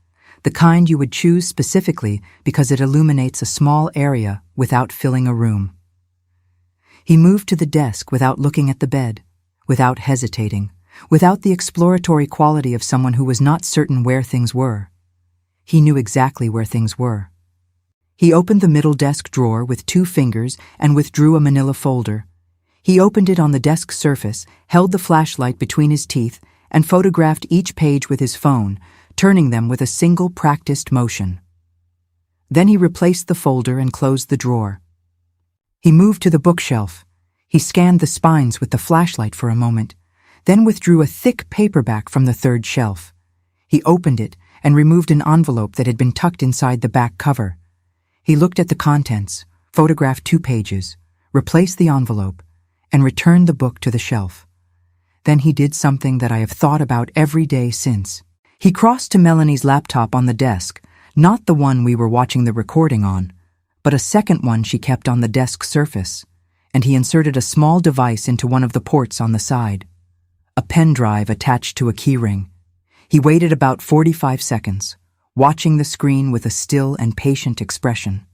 the kind you would choose specifically because it illuminates a small area without filling a room. He moved to the desk without looking at the bed, without hesitating, without the exploratory quality of someone who was not certain where things were. He knew exactly where things were. He opened the middle desk drawer with 2 fingers and withdrew a manila folder. He opened it on the desk surface, held the flashlight between his teeth, and photographed each page with his phone, turning them with a single practiced motion. Then he replaced the folder and closed the drawer. He moved to the bookshelf. He scanned the spines with the flashlight for a moment, then withdrew a thick paperback from the 3rd shelf. He opened it and removed an envelope that had been tucked inside the back cover. He looked at the contents, photographed 2 pages, replaced the envelope, and returned the book to the shelf. Then he did something that I have thought about every day since. He crossed to Melanie's laptop on the desk, not the one we were watching the recording on, but a second one she kept on the desk surface, and he inserted a small device into one of the ports on the side. A pen drive attached to a keyring. He waited about 45 seconds, watching the screen with a still and patient expression.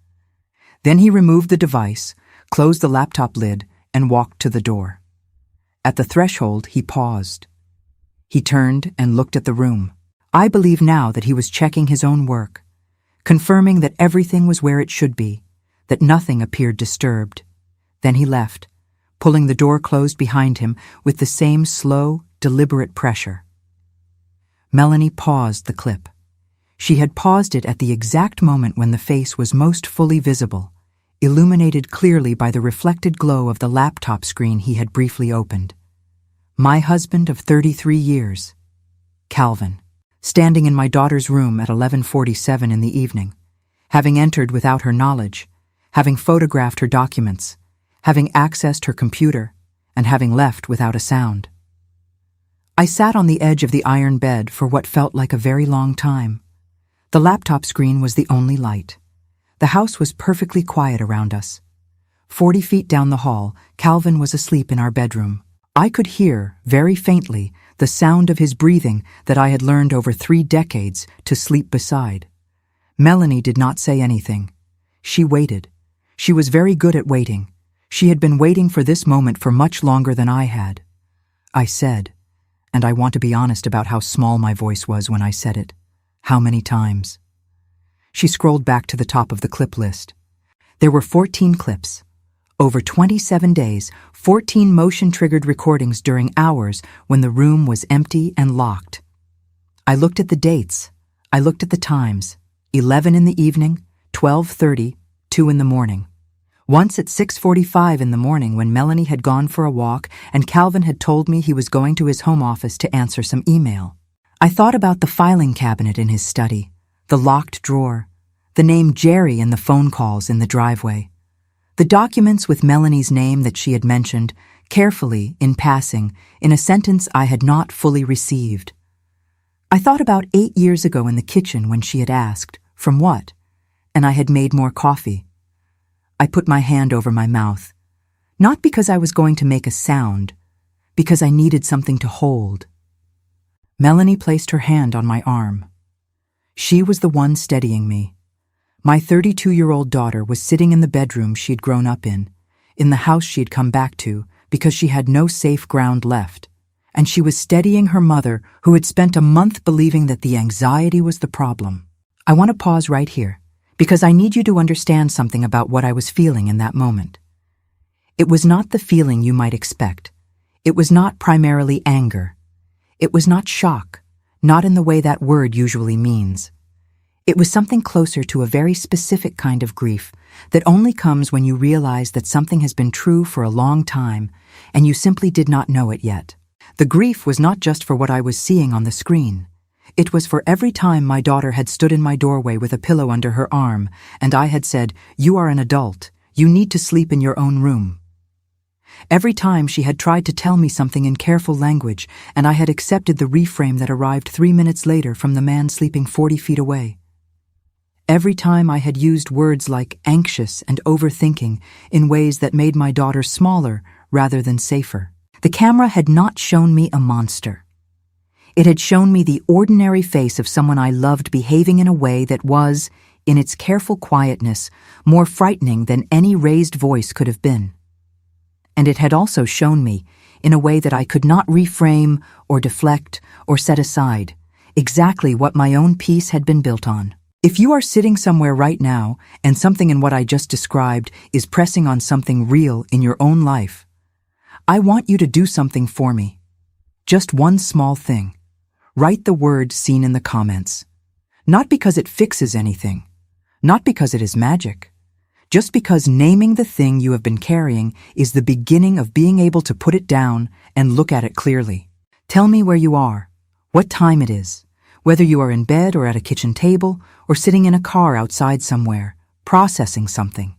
Then he removed the device, closed the laptop lid, and walked to the door. At the threshold, he paused. He turned and looked at the room. I believe now that he was checking his own work, confirming that everything was where it should be, that nothing appeared disturbed. Then he left, pulling the door closed behind him with the same slow, deliberate pressure. Melanie paused the clip. She had paused it at the exact moment when the face was most fully visible, illuminated clearly by the reflected glow of the laptop screen he had briefly opened. My husband of 33 years, Calvin, standing in my daughter's room at 11:47 in the evening, having entered without her knowledge, having photographed her documents, having accessed her computer, and having left without a sound. I sat on the edge of the iron bed for what felt like a very long time. The laptop screen was the only light. The house was perfectly quiet around us. 40 feet down the hall, Calvin was asleep in our bedroom. I could hear, very faintly, the sound of his breathing that I had learned over 3 decades to sleep beside. Melanie did not say anything. She waited. She was very good at waiting. She had been waiting for this moment for much longer than I had. I said, and I want to be honest about how small my voice was when I said it. How many times? She scrolled back to the top of the clip list. There were 14 clips. Over 27 days, 14 motion-triggered recordings during hours when the room was empty and locked. I looked at the dates. I looked at the times. 11 in the evening, 12:30, 2 in the morning. Once at 6:45 in the morning when Melanie had gone for a walk and Calvin had told me he was going to his home office to answer some email. I thought about the filing cabinet in his study, the locked drawer, the name Jerry and the phone calls in the driveway, the documents with Melanie's name that she had mentioned, carefully, in passing, in a sentence I had not fully received. I thought about 8 years ago in the kitchen when she had asked, "From what?" and I had made more coffee. I put my hand over my mouth, not because I was going to make a sound, because I needed something to hold. Melanie placed her hand on my arm. She was the one steadying me. My 32-year-old daughter was sitting in the bedroom she'd grown up in the house she'd come back to because she had no safe ground left, and she was steadying her mother who had spent a month believing that the anxiety was the problem. I want to pause right here, because I need you to understand something about what I was feeling in that moment. It was not the feeling you might expect. It was not primarily anger. It was not shock, not in the way that word usually means. It was something closer to a very specific kind of grief that only comes when you realize that something has been true for a long time and you simply did not know it yet. The grief was not just for what I was seeing on the screen. It was for every time my daughter had stood in my doorway with a pillow under her arm, and I had said, "You are an adult. You need to sleep in your own room." Every time she had tried to tell me something in careful language, and I had accepted the reframe that arrived 3 minutes later from the man sleeping 40 feet away. Every time I had used words like anxious and overthinking in ways that made my daughter smaller rather than safer. The camera had not shown me a monster. It had shown me the ordinary face of someone I loved behaving in a way that was, in its careful quietness, more frightening than any raised voice could have been. And it had also shown me, in a way that I could not reframe or deflect or set aside, exactly what my own peace had been built on. If you are sitting somewhere right now and something in what I just described is pressing on something real in your own life, I want you to do something for me. Just one small thing. Write the word seen in the comments. Not because it fixes anything. Not because it is magic. Just because naming the thing you have been carrying is the beginning of being able to put it down and look at it clearly. Tell me where you are, what time it is, whether you are in bed or at a kitchen table or sitting in a car outside somewhere, processing something.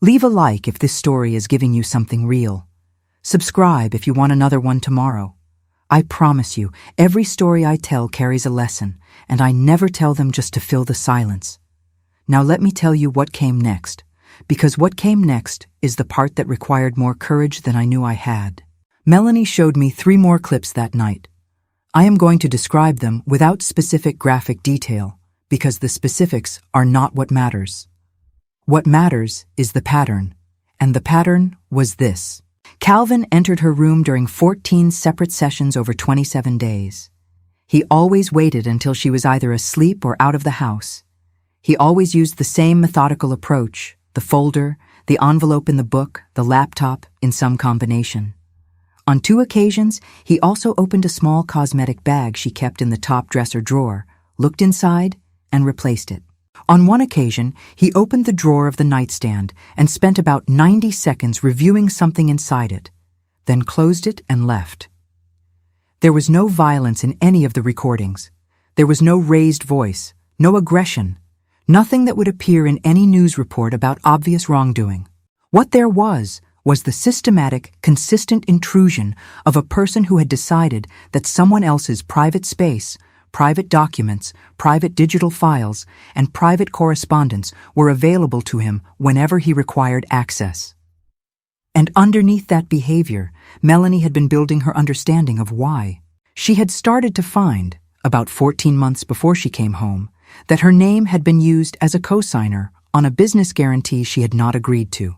Leave a like if this story is giving you something real. Subscribe if you want another one tomorrow. I promise you, every story I tell carries a lesson, and I never tell them just to fill the silence. Now let me tell you what came next, because what came next is the part that required more courage than I knew I had. Melanie showed me 3 more clips that night. I am going to describe them without specific graphic detail, because the specifics are not what matters. What matters is the pattern, and the pattern was this. Calvin entered her room during 14 separate sessions over 27 days. He always waited until she was either asleep or out of the house. He always used the same methodical approach, the folder, the envelope in the book, the laptop, in some combination. On 2 occasions, he also opened a small cosmetic bag she kept in the top dresser drawer, looked inside, and replaced it. On one occasion, he opened the drawer of the nightstand and spent about 90 seconds reviewing something inside it, then closed it and left. There was no violence in any of the recordings. There was no raised voice, no aggression, nothing that would appear in any news report about obvious wrongdoing. What there was was the systematic, consistent intrusion of a person who had decided that someone else's private space, private documents, private digital files, and private correspondence were available to him whenever he required access. And underneath that behavior, Melanie had been building her understanding of why. She had started to find, about 14 months before she came home, that her name had been used as a cosigner on a business guarantee she had not agreed to.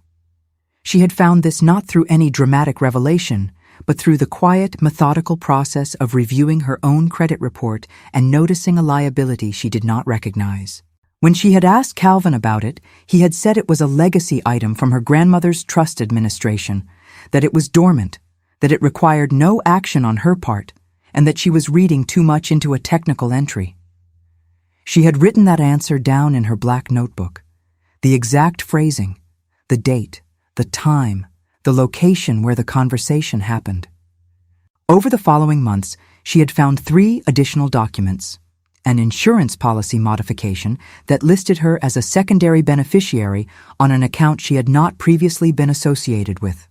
She had found this not through any dramatic revelation, but through the quiet, methodical process of reviewing her own credit report and noticing a liability she did not recognize. When she had asked Calvin about it, he had said it was a legacy item from her grandmother's trust administration, that it was dormant, that it required no action on her part, and that she was reading too much into a technical entry. She had written that answer down in her black notebook, the exact phrasing, the date, the time, the location where the conversation happened. Over the following months, she had found 3 additional documents: an insurance policy modification that listed her as a secondary beneficiary on an account she had not previously been associated with,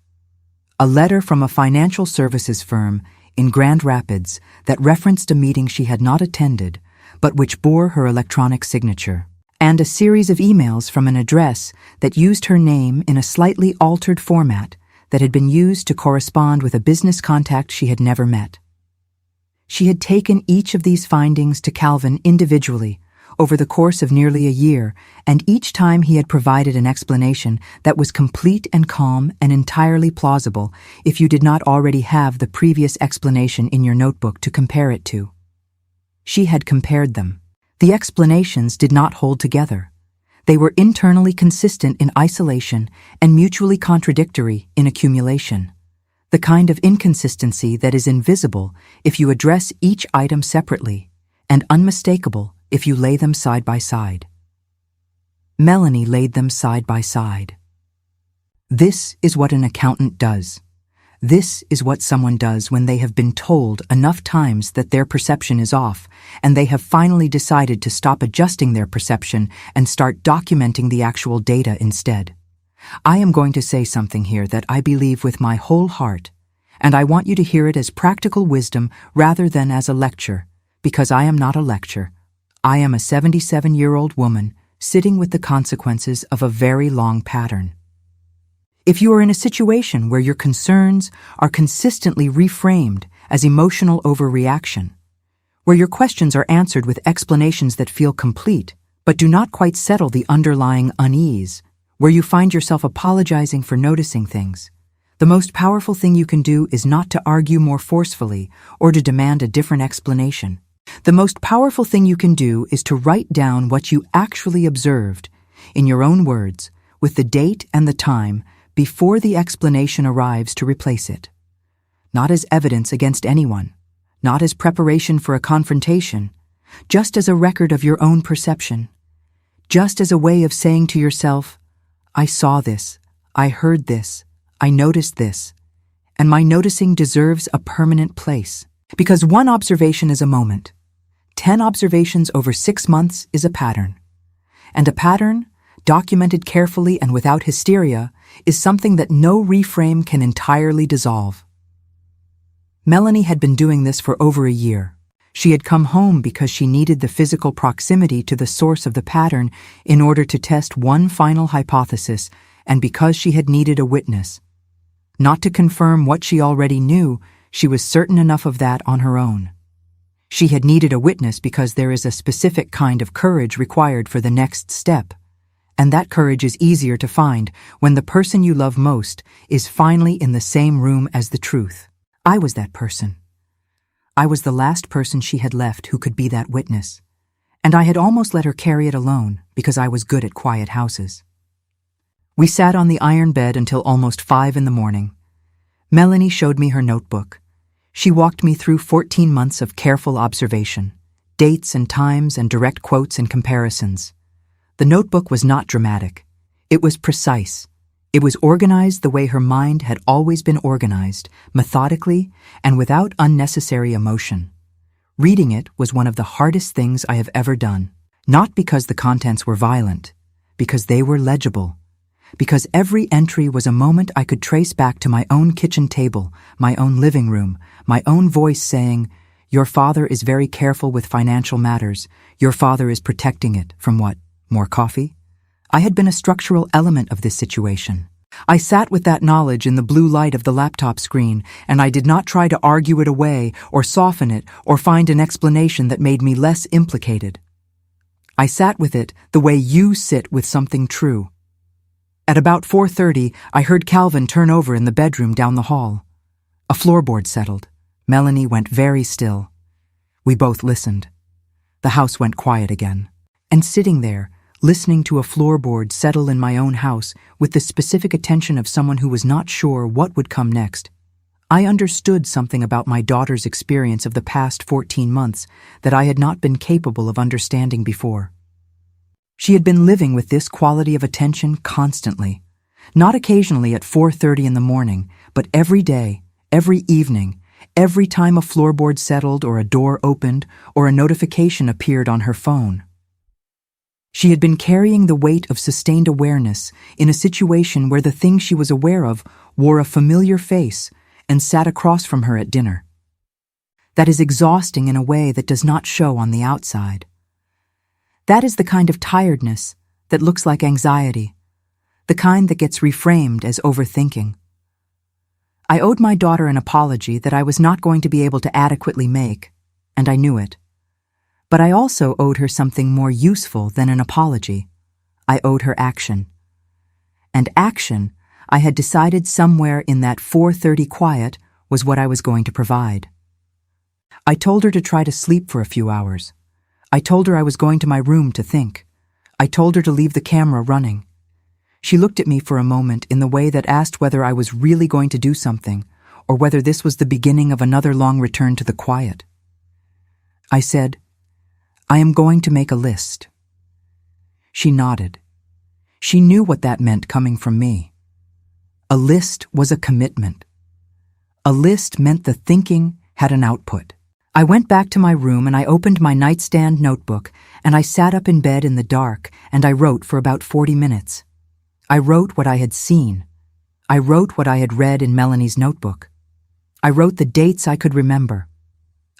a letter from a financial services firm in Grand Rapids that referenced a meeting she had not attended, but which bore her electronic signature, and a series of emails from an address that used her name in a slightly altered format that had been used to correspond with a business contact she had never met. She had taken each of these findings to Calvin individually over the course of nearly a year, and each time he had provided an explanation that was complete and calm and entirely plausible if you did not already have the previous explanation in your notebook to compare it to. She had compared them. The explanations did not hold together. They were internally consistent in isolation and mutually contradictory in accumulation, the kind of inconsistency that is invisible if you address each item separately and unmistakable if you lay them side by side. Melanie laid them side by side. This is what an accountant does. This is what someone does when they have been told enough times that their perception is off, and they have finally decided to stop adjusting their perception and start documenting the actual data instead. I am going to say something here that I believe with my whole heart, and I want you to hear it as practical wisdom rather than as a lecture, because I am not a lecture. I am a 77-year-old woman sitting with the consequences of a very long pattern. If you are in a situation where your concerns are consistently reframed as emotional overreaction, where your questions are answered with explanations that feel complete but do not quite settle the underlying unease, where you find yourself apologizing for noticing things, the most powerful thing you can do is not to argue more forcefully or to demand a different explanation. The most powerful thing you can do is to write down what you actually observed, in your own words, with the date and the time, before the explanation arrives to replace it. Not as evidence against anyone, not as preparation for a confrontation, just as a record of your own perception, just as a way of saying to yourself, I saw this, I heard this, I noticed this, and my noticing deserves a permanent place. Because one observation is a moment, 10 observations over 6 months is a pattern. And a pattern, documented carefully and without hysteria, is something that no reframe can entirely dissolve. Melanie had been doing this for over a year. She had come home because she needed the physical proximity to the source of the pattern in order to test one final hypothesis, and because she had needed a witness. Not to confirm what she already knew, she was certain enough of that on her own. She had needed a witness because there is a specific kind of courage required for the next step. And that courage is easier to find when the person you love most is finally in the same room as the truth. I was that person. I was the last person she had left who could be that witness, and I had almost let her carry it alone because I was good at quiet houses. We sat on the iron bed until almost 5 in the morning. Melanie showed me her notebook. She walked me through 14 months of careful observation, dates and times and direct quotes and comparisons. The notebook was not dramatic. It was precise. It was organized the way her mind had always been organized, methodically and without unnecessary emotion. Reading it was one of the hardest things I have ever done, not because the contents were violent, because they were legible. because every entry was a moment I could trace back to my own kitchen table, my own living room, my own voice saying, "Your father is very careful with financial matters. Your father is protecting it from what? More coffee?" I had been a structural element of this situation. I sat with that knowledge in the blue light of the laptop screen, and I did not try to argue it away or soften it or find an explanation that made me less implicated. I sat with it the way you sit with something true. At about 4:30, I heard Calvin turn over in the bedroom down the hall. A floorboard settled. Melanie went very still. We both listened. The house went quiet again. And sitting there, listening to a floorboard settle in my own house with the specific attention of someone who was not sure what would come next, I understood something about my daughter's experience of the past 14 months that I had not been capable of understanding before. She had been living with this quality of attention constantly, not occasionally at 4:30 in the morning, but every day, every evening, every time a floorboard settled or a door opened or a notification appeared on her phone. She had been carrying the weight of sustained awareness in a situation where the thing she was aware of wore a familiar face and sat across from her at dinner. That is exhausting in a way that does not show on the outside. That is the kind of tiredness that looks like anxiety, the kind that gets reframed as overthinking. I owed my daughter an apology that I was not going to be able to adequately make, and I knew it. But I also owed her something more useful than an apology. I owed her action. And action, I had decided somewhere in that 4:30 quiet, was what I was going to provide. I told her to try to sleep for a few hours. I told her I was going to my room to think. I told her to leave the camera running. She looked at me for a moment in the way that asked whether I was really going to do something, or whether this was the beginning of another long return to the quiet. I said, "I am going to make a list." She nodded. She knew what that meant coming from me. A list was a commitment. A list meant the thinking had an output. I went back to my room and I opened my nightstand notebook and I sat up in bed in the dark and I wrote for about 40 minutes. I wrote what I had seen. I wrote what I had read in Melanie's notebook. I wrote the dates I could remember.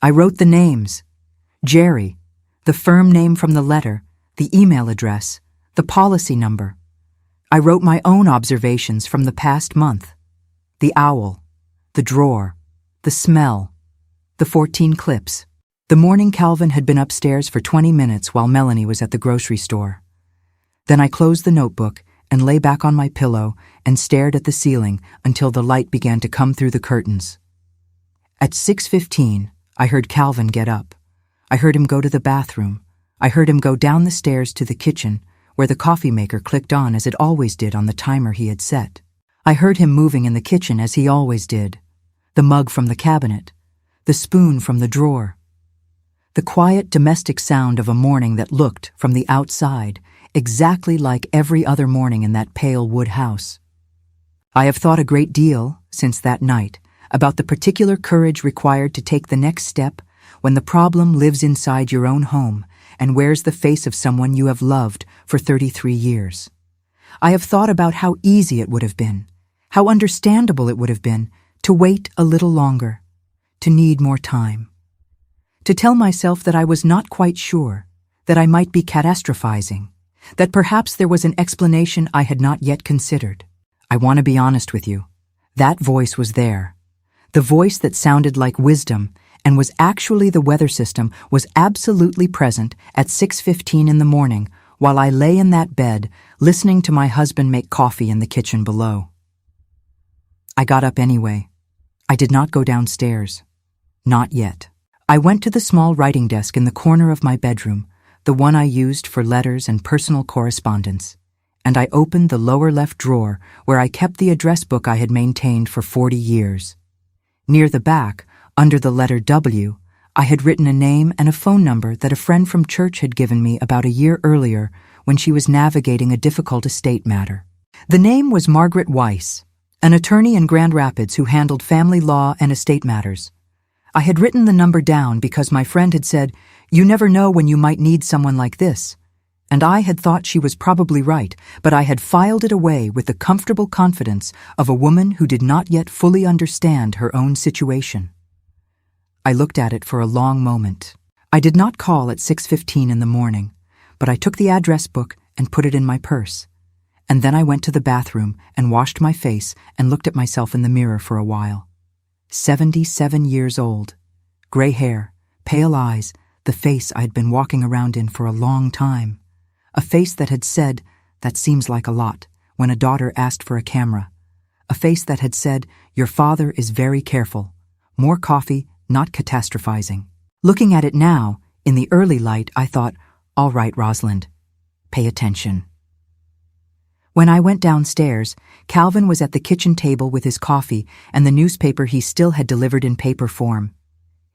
I wrote the names. Jerry, the firm name from the letter, the email address, the policy number. I wrote my own observations from the past month. The owl, the drawer, the smell, the 14 clips. The morning Calvin had been upstairs for 20 minutes while Melanie was at the grocery store. Then I closed the notebook and lay back on my pillow and stared at the ceiling until the light began to come through the curtains. At 6:15, I heard Calvin get up. I heard him go to the bathroom. I heard him go down the stairs to the kitchen, where the coffee maker clicked on as it always did on the timer he had set. I heard him moving in the kitchen as he always did. The mug from the cabinet, the spoon from the drawer. The quiet domestic sound of a morning that looked, from the outside, exactly like every other morning in that pale wood house. I have thought a great deal, since that night, about the particular courage required to take the next step when the problem lives inside your own home and wears the face of someone you have loved for 33 years. I have thought about how easy it would have been, how understandable it would have been to wait a little longer, to need more time, to tell myself that I was not quite sure, that I might be catastrophizing, that perhaps there was an explanation I had not yet considered. I want to be honest with you. That voice was there. The voice that sounded like wisdom and was actually the weather system was absolutely present at 6:15 in the morning while I lay in that bed listening to my husband make coffee in the kitchen below. I got up anyway. I did not go downstairs. Not yet. I went to the small writing desk in the corner of my bedroom, the one I used for letters and personal correspondence, and I opened the lower left drawer where I kept the address book I had maintained for 40 years. Near the back, under the letter W, I had written a name and a phone number that a friend from church had given me about a year earlier when she was navigating a difficult estate matter. The name was Margaret Weiss, an attorney in Grand Rapids who handled family law and estate matters. I had written the number down because my friend had said, "You never know when you might need someone like this," And I had thought she was probably right, but I had filed it away with the comfortable confidence of a woman who did not yet fully understand her own situation. I looked at it for a long moment. I did not call at 6:15 in the morning, but I took the address book and put it in my purse. And then I went to the bathroom and washed my face and looked at myself in the mirror for a while. 77 years old. Gray hair, pale eyes, the face I'd been walking around in for a long time. A face that had said, "That seems like a lot," when a daughter asked for a camera. A face that had said, "Your father is very careful. More coffee, not catastrophizing." Looking at it now, in the early light, I thought, all right, Rosalind, pay attention. When I went downstairs, Calvin was at the kitchen table with his coffee and the newspaper he still had delivered in paper form.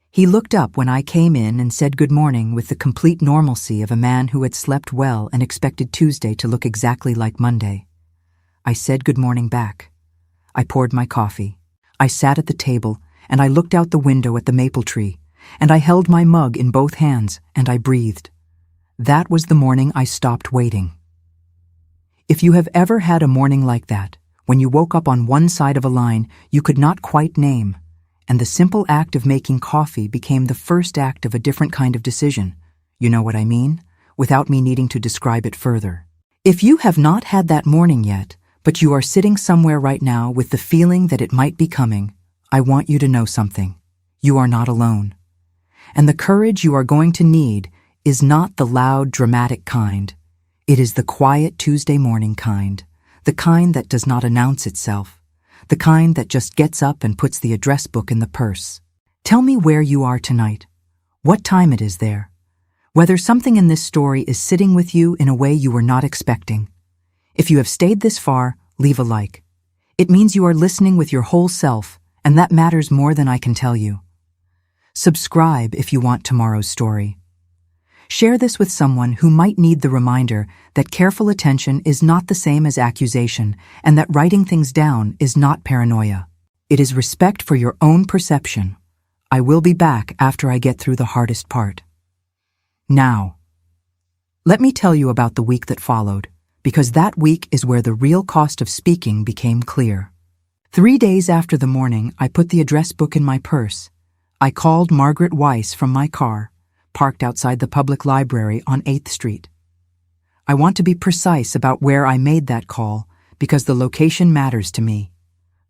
He looked up when I came in and said good morning with the complete normalcy of a man who had slept well and expected Tuesday to look exactly like Monday. I said good morning back. I poured my coffee. I sat at the table and I looked out the window at the maple tree, and I held my mug in both hands and I breathed. That was the morning I stopped waiting. If you have ever had a morning like that, when you woke up on one side of a line you could not quite name, and the simple act of making coffee became the first act of a different kind of decision, you know what I mean, without me needing to describe it further. If you have not had that morning yet, but you are sitting somewhere right now with the feeling that it might be coming, I want you to know something. You are not alone. And the courage you are going to need is not the loud, dramatic kind. It is the quiet Tuesday morning kind, the kind that does not announce itself, the kind that just gets up and puts the address book in the purse. Tell me where you are tonight, what time it is there, whether something in this story is sitting with you in a way you were not expecting. If you have stayed this far, leave a like. It means you are listening with your whole self, and that matters more than I can tell you. Subscribe if you want tomorrow's story. Share this with someone who might need the reminder that careful attention is not the same as accusation and that writing things down is not paranoia. It is respect for your own perception. I will be back after I get through the hardest part. Now, let me tell you about the week that followed, because that week is where the real cost of speaking became clear. 3 days after the morning I put the address book in my purse, I called Margaret Weiss from my car, parked outside the public library on 8th Street. I want to be precise about where I made that call because the location matters to me.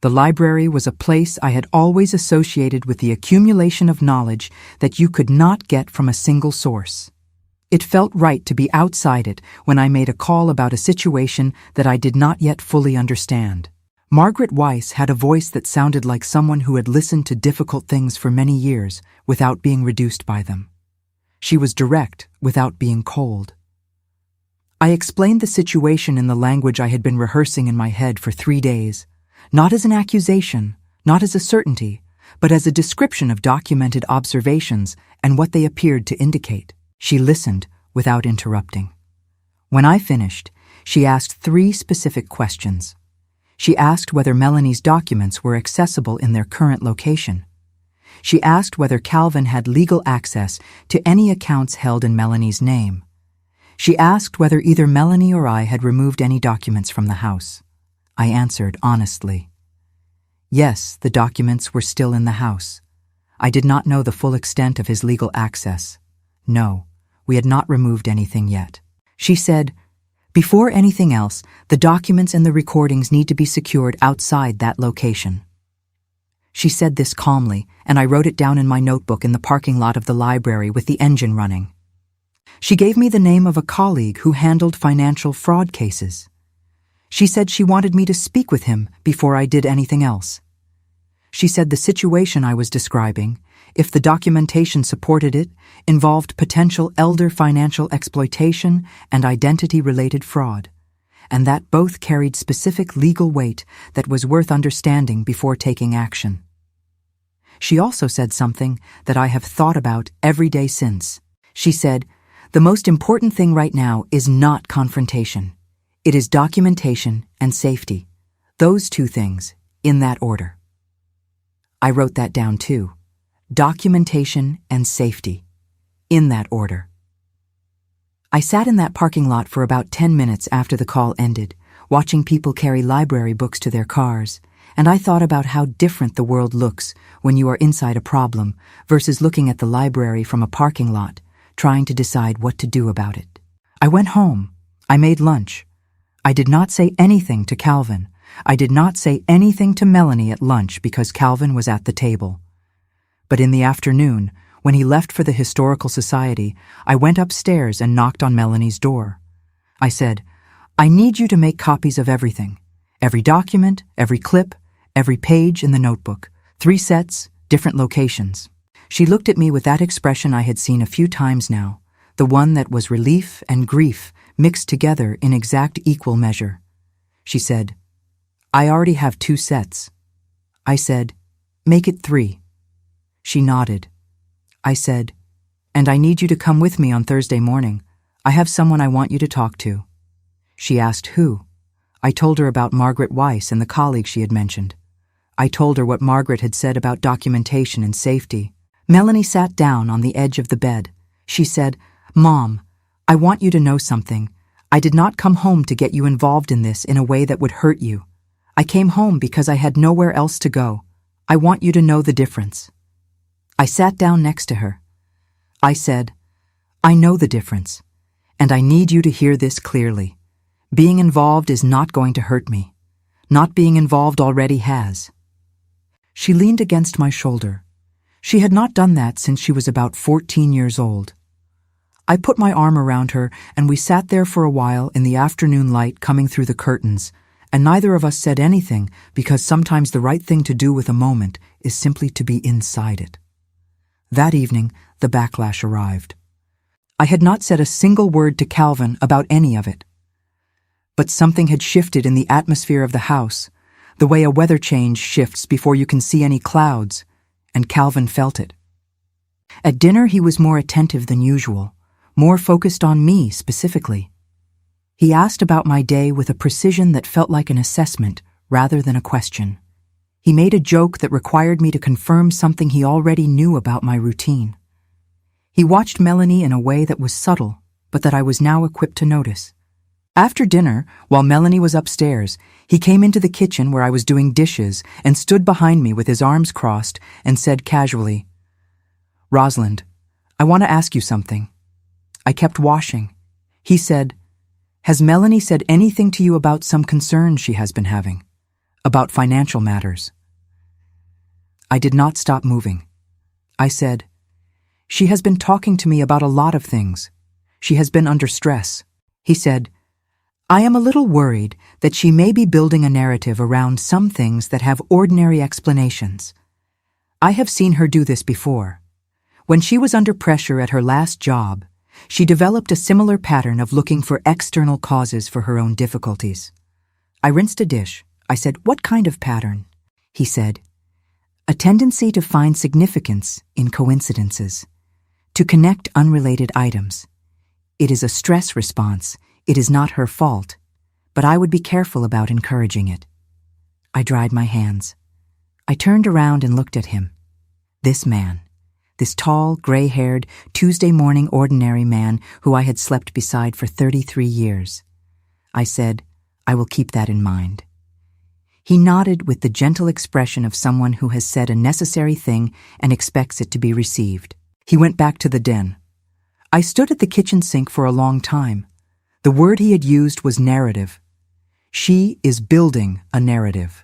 The library was a place I had always associated with the accumulation of knowledge that you could not get from a single source. It felt right to be outside it when I made a call about a situation that I did not yet fully understand. Margaret Weiss had a voice that sounded like someone who had listened to difficult things for many years without being reduced by them. She was direct without being cold. I explained the situation in the language I had been rehearsing in my head for 3 days, not as an accusation, not as a certainty, but as a description of documented observations and what they appeared to indicate. She listened without interrupting. When I finished, she asked 3 specific questions. She asked whether Melanie's documents were accessible in their current location. She asked whether Calvin had legal access to any accounts held in Melanie's name. She asked whether either Melanie or I had removed any documents from the house. I answered honestly. Yes, the documents were still in the house. I did not know the full extent of his legal access. No, we had not removed anything yet. She said, "Before anything else, the documents and the recordings need to be secured outside that location." She said this calmly, and I wrote it down in my notebook in the parking lot of the library with the engine running. She gave me the name of a colleague who handled financial fraud cases. She said she wanted me to speak with him before I did anything else. She said the situation I was describing, if the documentation supported it, involved potential elder financial exploitation and identity-related fraud, and that both carried specific legal weight that was worth understanding before taking action. She also said something that I have thought about every day since. She said, "The most important thing right now is not confrontation. It is documentation and safety. Those 2 things, in that order." I wrote that down too. Documentation and safety, in that order. I sat in that parking lot for about 10 minutes after the call ended, watching people carry library books to their cars, and I thought about how different the world looks when you are inside a problem versus looking at the library from a parking lot, trying to decide what to do about it. I went home. I made lunch. I did not say anything to Calvin. I did not say anything to Melanie at lunch because Calvin was at the table. But in the afternoon, when he left for the Historical Society, I went upstairs and knocked on Melanie's door. I said, "I need you to make copies of everything. Every document, every clip, every page in the notebook. 3 sets, different locations." She looked at me with that expression I had seen a few times now, the one that was relief and grief mixed together in exact equal measure. She said, "I already have 2 sets." I said, "Make it 3. She nodded. I said, "And I need you to come with me on Thursday morning. I have someone I want you to talk to." She asked who. I told her about Margaret Weiss and the colleague she had mentioned. I told her what Margaret had said about documentation and safety. Melanie sat down on the edge of the bed. She said, "Mom, I want you to know something. I did not come home to get you involved in this in a way that would hurt you. I came home because I had nowhere else to go. I want you to know the difference." I sat down next to her. I said, "I know the difference, and I need you to hear this clearly. Being involved is not going to hurt me. Not being involved already has." She leaned against my shoulder. She had not done that since she was about 14 years old. I put my arm around her, and we sat there for a while in the afternoon light coming through the curtains, and neither of us said anything because sometimes the right thing to do with a moment is simply to be inside it. That evening, the backlash arrived. I had not said a single word to Calvin about any of it. But something had shifted in the atmosphere of the house, the way a weather change shifts before you can see any clouds, and Calvin felt it. At dinner, he was more attentive than usual, more focused on me specifically. He asked about my day with a precision that felt like an assessment rather than a question. He made a joke that required me to confirm something he already knew about my routine. He watched Melanie in a way that was subtle, but that I was now equipped to notice. After dinner, while Melanie was upstairs, he came into the kitchen where I was doing dishes and stood behind me with his arms crossed and said casually, "Rosalind, I want to ask you something." I kept washing. He said, "Has Melanie said anything to you about some concerns she has been having? About financial matters?" I did not stop moving. I said, "She has been talking to me about a lot of things. She has been under stress." He said, "I am a little worried that she may be building a narrative around some things that have ordinary explanations. I have seen her do this before. When she was under pressure at her last job, she developed a similar pattern of looking for external causes for her own difficulties." I rinsed a dish. I said, "What kind of pattern?" He said, "A tendency to find significance in coincidences, to connect unrelated items. It is a stress response. It is not her fault, but I would be careful about encouraging it." I dried my hands. I turned around and looked at him. This man, this tall, gray-haired, Tuesday morning ordinary man who I had slept beside for 33 years. I said, "I will keep that in mind." He nodded with the gentle expression of someone who has said a necessary thing and expects it to be received. He went back to the den. I stood at the kitchen sink for a long time. The word he had used was narrative. She is building a narrative.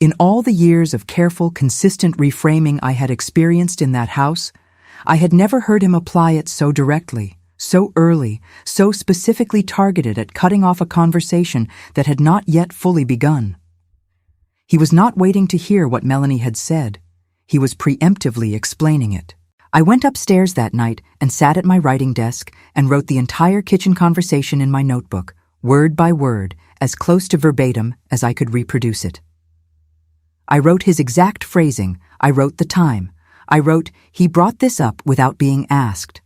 In all the years of careful, consistent reframing I had experienced in that house, I had never heard him apply it so directly, so early, so specifically targeted at cutting off a conversation that had not yet fully begun. He was not waiting to hear what Melanie had said. He was preemptively explaining it. I went upstairs that night and sat at my writing desk and wrote the entire kitchen conversation in my notebook, word by word, as close to verbatim as I could reproduce it. I wrote his exact phrasing. I wrote the time. I wrote, "He brought this up without being asked,"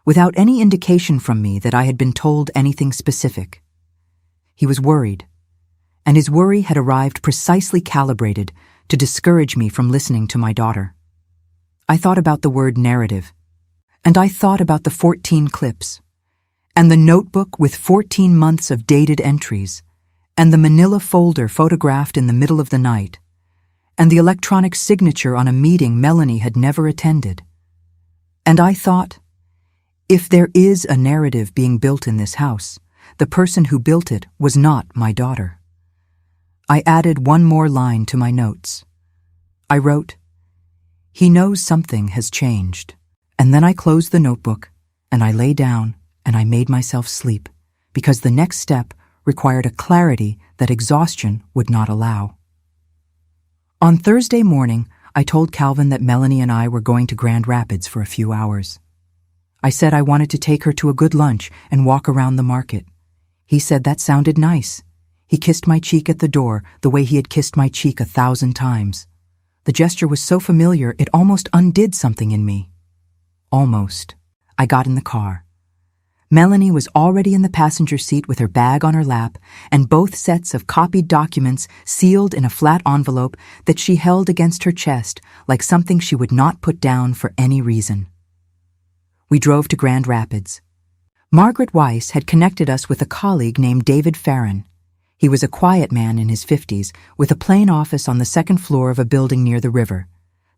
without any indication from me that I had been told anything specific. He was worried, and his worry had arrived precisely calibrated to discourage me from listening to my daughter. I thought about the word narrative, and I thought about the 14 clips. and the notebook with 14 months of dated entries, and the manila folder photographed in the middle of the night, and the electronic signature on a meeting Melanie had never attended. And I thought, if there is a narrative being built in this house, the person who built it was not my daughter. I added one more line to my notes. I wrote, "He knows something has changed." And then I closed the notebook, and I lay down, and I made myself sleep, because the next step required a clarity that exhaustion would not allow. On Thursday morning, I told Calvin that Melanie and I were going to Grand Rapids for a few hours. I said I wanted to take her to a good lunch and walk around the market. He said that sounded nice. He kissed my cheek at the door the way he had kissed my cheek 1,000 times. The gesture was so familiar it almost undid something in me. Almost. I got in the car. Melanie was already in the passenger seat with her bag on her lap and both sets of copied documents sealed in a flat envelope that she held against her chest like something she would not put down for any reason. We drove to Grand Rapids. Margaret Weiss had connected us with a colleague named David Farron. He was a quiet man in his 50s with a plain office on the second floor of a building near the river,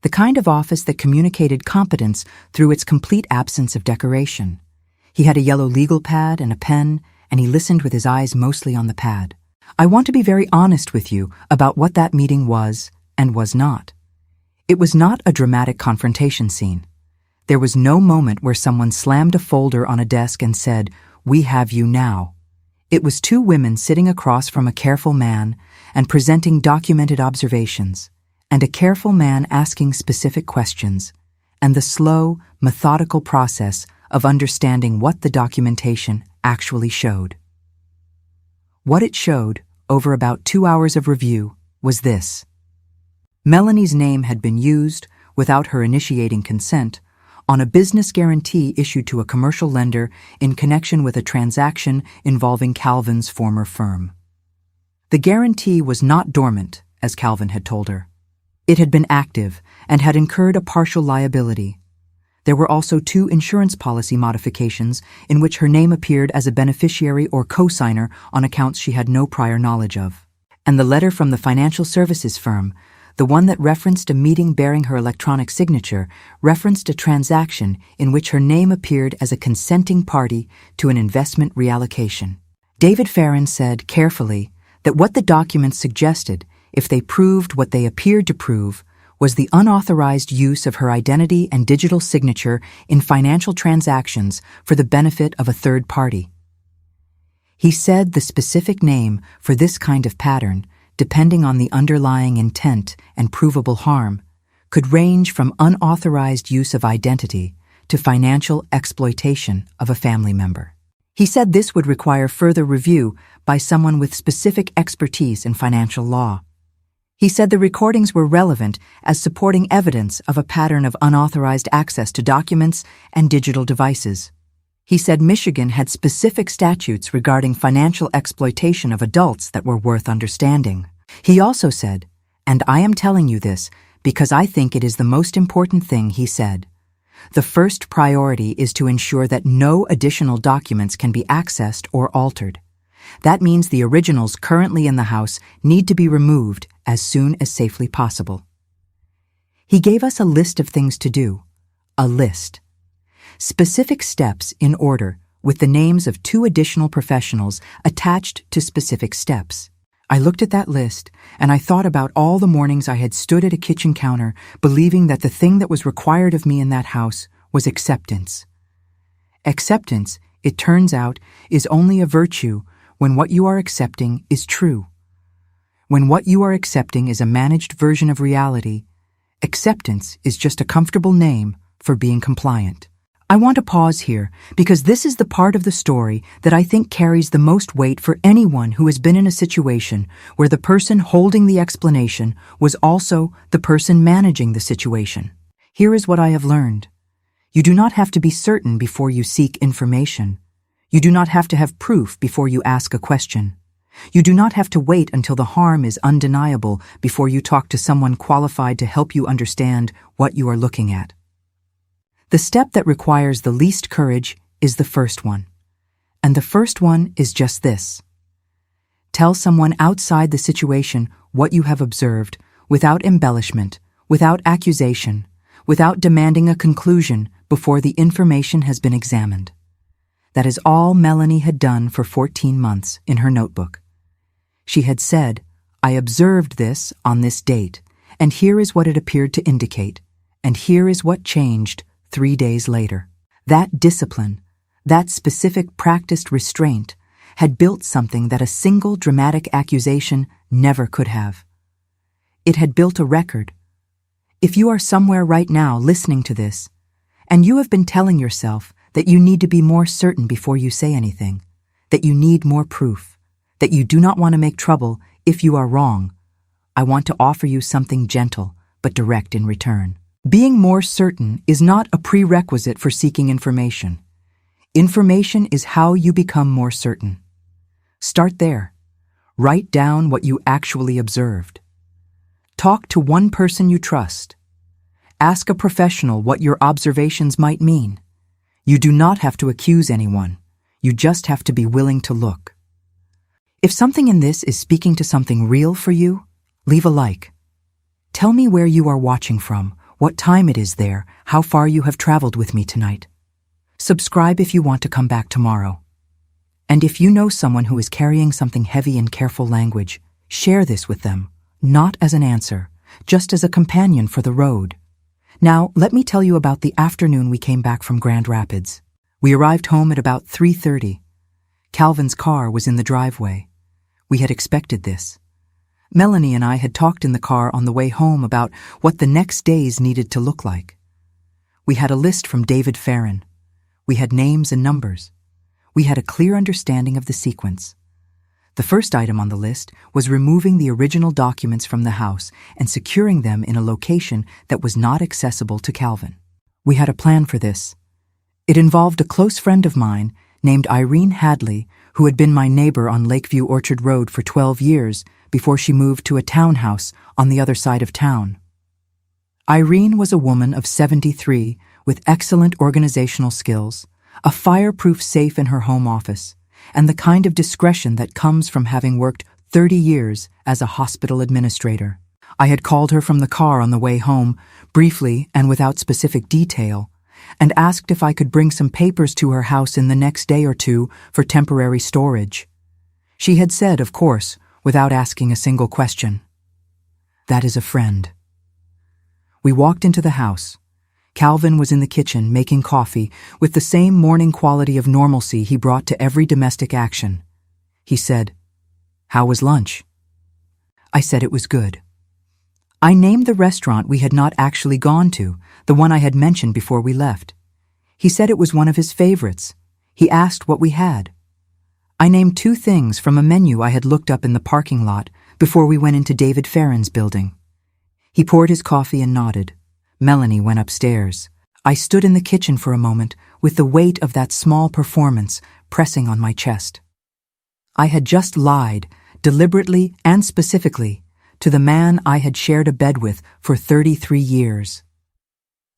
the kind of office that communicated competence through its complete absence of decoration. He had a yellow legal pad and a pen, and he listened with his eyes mostly on the pad. I want to be very honest with you about what that meeting was and was not. It was not a dramatic confrontation scene. There was no moment where someone slammed a folder on a desk and said, "We have you now." It was two women sitting across from a careful man and presenting documented observations, and a careful man asking specific questions, and the slow, methodical process of understanding what the documentation actually showed. What it showed, over about 2 hours of review, was this. Melanie's name had been used, without her initiating consent, on a business guarantee issued to a commercial lender in connection with a transaction involving Calvin's former firm. The guarantee was not dormant, as Calvin had told her. It had been active and had incurred a partial liability. There were also 2 insurance policy modifications in which her name appeared as a beneficiary or co-signer on accounts she had no prior knowledge of. And the letter from the financial services firm, the one that referenced a meeting bearing her electronic signature, referenced a transaction in which her name appeared as a consenting party to an investment reallocation. David Farron said carefully that what the documents suggested, if they proved what they appeared to prove, was the unauthorized use of her identity and digital signature in financial transactions for the benefit of a third party. He said the specific name for this kind of pattern, depending on the underlying intent and provable harm, could range from unauthorized use of identity to financial exploitation of a family member. He said this would require further review by someone with specific expertise in financial law. He said the recordings were relevant as supporting evidence of a pattern of unauthorized access to documents and digital devices. He said Michigan had specific statutes regarding financial exploitation of adults that were worth understanding. He also said, and I am telling you this because I think it is the most important thing he said, the first priority is to ensure that no additional documents can be accessed or altered. That means the originals currently in the house need to be removed as soon as safely possible. He gave us a list of things to do. A list. Specific steps in order, with the names of 2 additional professionals attached to specific steps. I looked at that list, and I thought about all the mornings I had stood at a kitchen counter, believing that the thing that was required of me in that house was acceptance. Acceptance, it turns out, is only a virtue when what you are accepting is true. When what you are accepting is a managed version of reality, acceptance is just a comfortable name for being compliant. I want to pause here because this is the part of the story that I think carries the most weight for anyone who has been in a situation where the person holding the explanation was also the person managing the situation. Here is what I have learned. You do not have to be certain before you seek information. You do not have to have proof before you ask a question. You do not have to wait until the harm is undeniable before you talk to someone qualified to help you understand what you are looking at. The step that requires the least courage is the first one. And the first one is just this. Tell someone outside the situation what you have observed, without embellishment, without accusation, without demanding a conclusion before the information has been examined. That is all Melanie had done for 14 months in her notebook. She had said, "I observed this on this date, and here is what it appeared to indicate, and here is what changed 3 days later." That discipline, that specific practiced restraint, had built something that a single dramatic accusation never could have. It had built a record. If you are somewhere right now listening to this, and you have been telling yourself that you need to be more certain before you say anything, that you need more proof, that you do not want to make trouble if you are wrong, I want to offer you something gentle but direct in return. Being more certain is not a prerequisite for seeking information. Information is how you become more certain. Start there. Write down what you actually observed. Talk to one person you trust. Ask a professional what your observations might mean. You do not have to accuse anyone. You just have to be willing to look. If something in this is speaking to something real for you, leave a like. Tell me where you are watching from, what time it is there, how far you have traveled with me tonight. Subscribe if you want to come back tomorrow. And if you know someone who is carrying something heavy in careful language, share this with them, not as an answer, just as a companion for the road. Now, let me tell you about the afternoon we came back from Grand Rapids. We arrived home at about 3:30. Calvin's car was in the driveway. We had expected this. Melanie and I had talked in the car on the way home about what the next days needed to look like. We had a list from David Farron. We had names and numbers. We had a clear understanding of the sequence. The first item on the list was removing the original documents from the house and securing them in a location that was not accessible to Calvin. We had a plan for this. It involved a close friend of mine named Irene Hadley, who had been my neighbor on Lakeview Orchard Road for 12 years before she moved to a townhouse on the other side of town. Irene was a woman of 73 with excellent organizational skills, a fireproof safe in her home office, and the kind of discretion that comes from having worked 30 years as a hospital administrator. I had called her from the car on the way home, briefly and without specific detail, and asked if I could bring some papers to her house in the next day or two for temporary storage. She had said, of course, without asking a single question, "That is a friend." We walked into the house. Calvin was in the kitchen making coffee with the same morning quality of normalcy he brought to every domestic action. He said, "How was lunch?" I said it was good. I named the restaurant we had not actually gone to, the one I had mentioned before we left. He said it was one of his favorites. He asked what we had. I named 2 things from a menu I had looked up in the parking lot before we went into David Farron's building. He poured his coffee and nodded. Melanie went upstairs. I stood in the kitchen for a moment with the weight of that small performance pressing on my chest. I had just lied, deliberately and specifically, to the man I had shared a bed with for 33 years.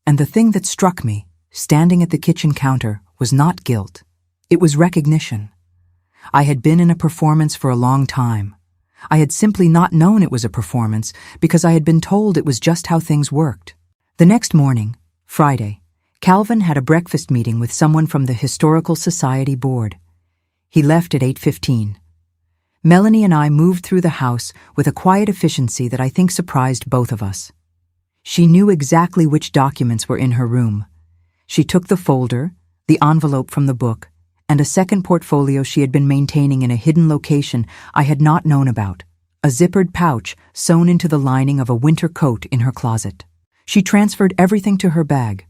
And the thing that struck me, standing at the kitchen counter, was not guilt. It was recognition. I had been in a performance for a long time. I had simply not known it was a performance because I had been told it was just how things worked. The next morning, Friday, Calvin had a breakfast meeting with someone from the Historical Society board. He left at 8:15. Melanie and I moved through the house with a quiet efficiency that I think surprised both of us. She knew exactly which documents were in her room. She took the folder, the envelope from the book, and a second portfolio she had been maintaining in a hidden location I had not known about, a zippered pouch sewn into the lining of a winter coat in her closet. She transferred everything to her bag.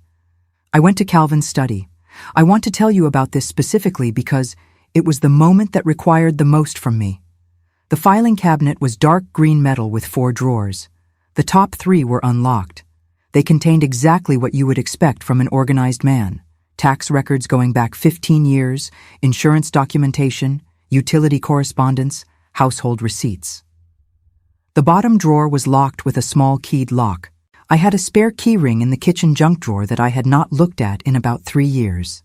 I went to Calvin's study. I want to tell you about this specifically because it was the moment that required the most from me. The filing cabinet was dark green metal with 4 drawers. The top 3 were unlocked. They contained exactly what you would expect from an organized man: tax records going back 15 years, insurance documentation, utility correspondence, household receipts. The bottom drawer was locked with a small keyed lock. I had a spare key ring in the kitchen junk drawer that I had not looked at in about 3 years.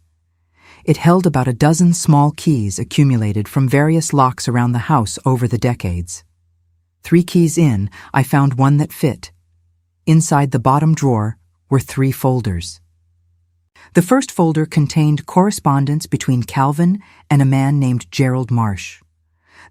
It held about a dozen small keys accumulated from various locks around the house over the decades. 3 keys in, I found one that fit. Inside the bottom drawer were 3 folders. The first folder contained correspondence between Calvin and a man named Gerald Marsh.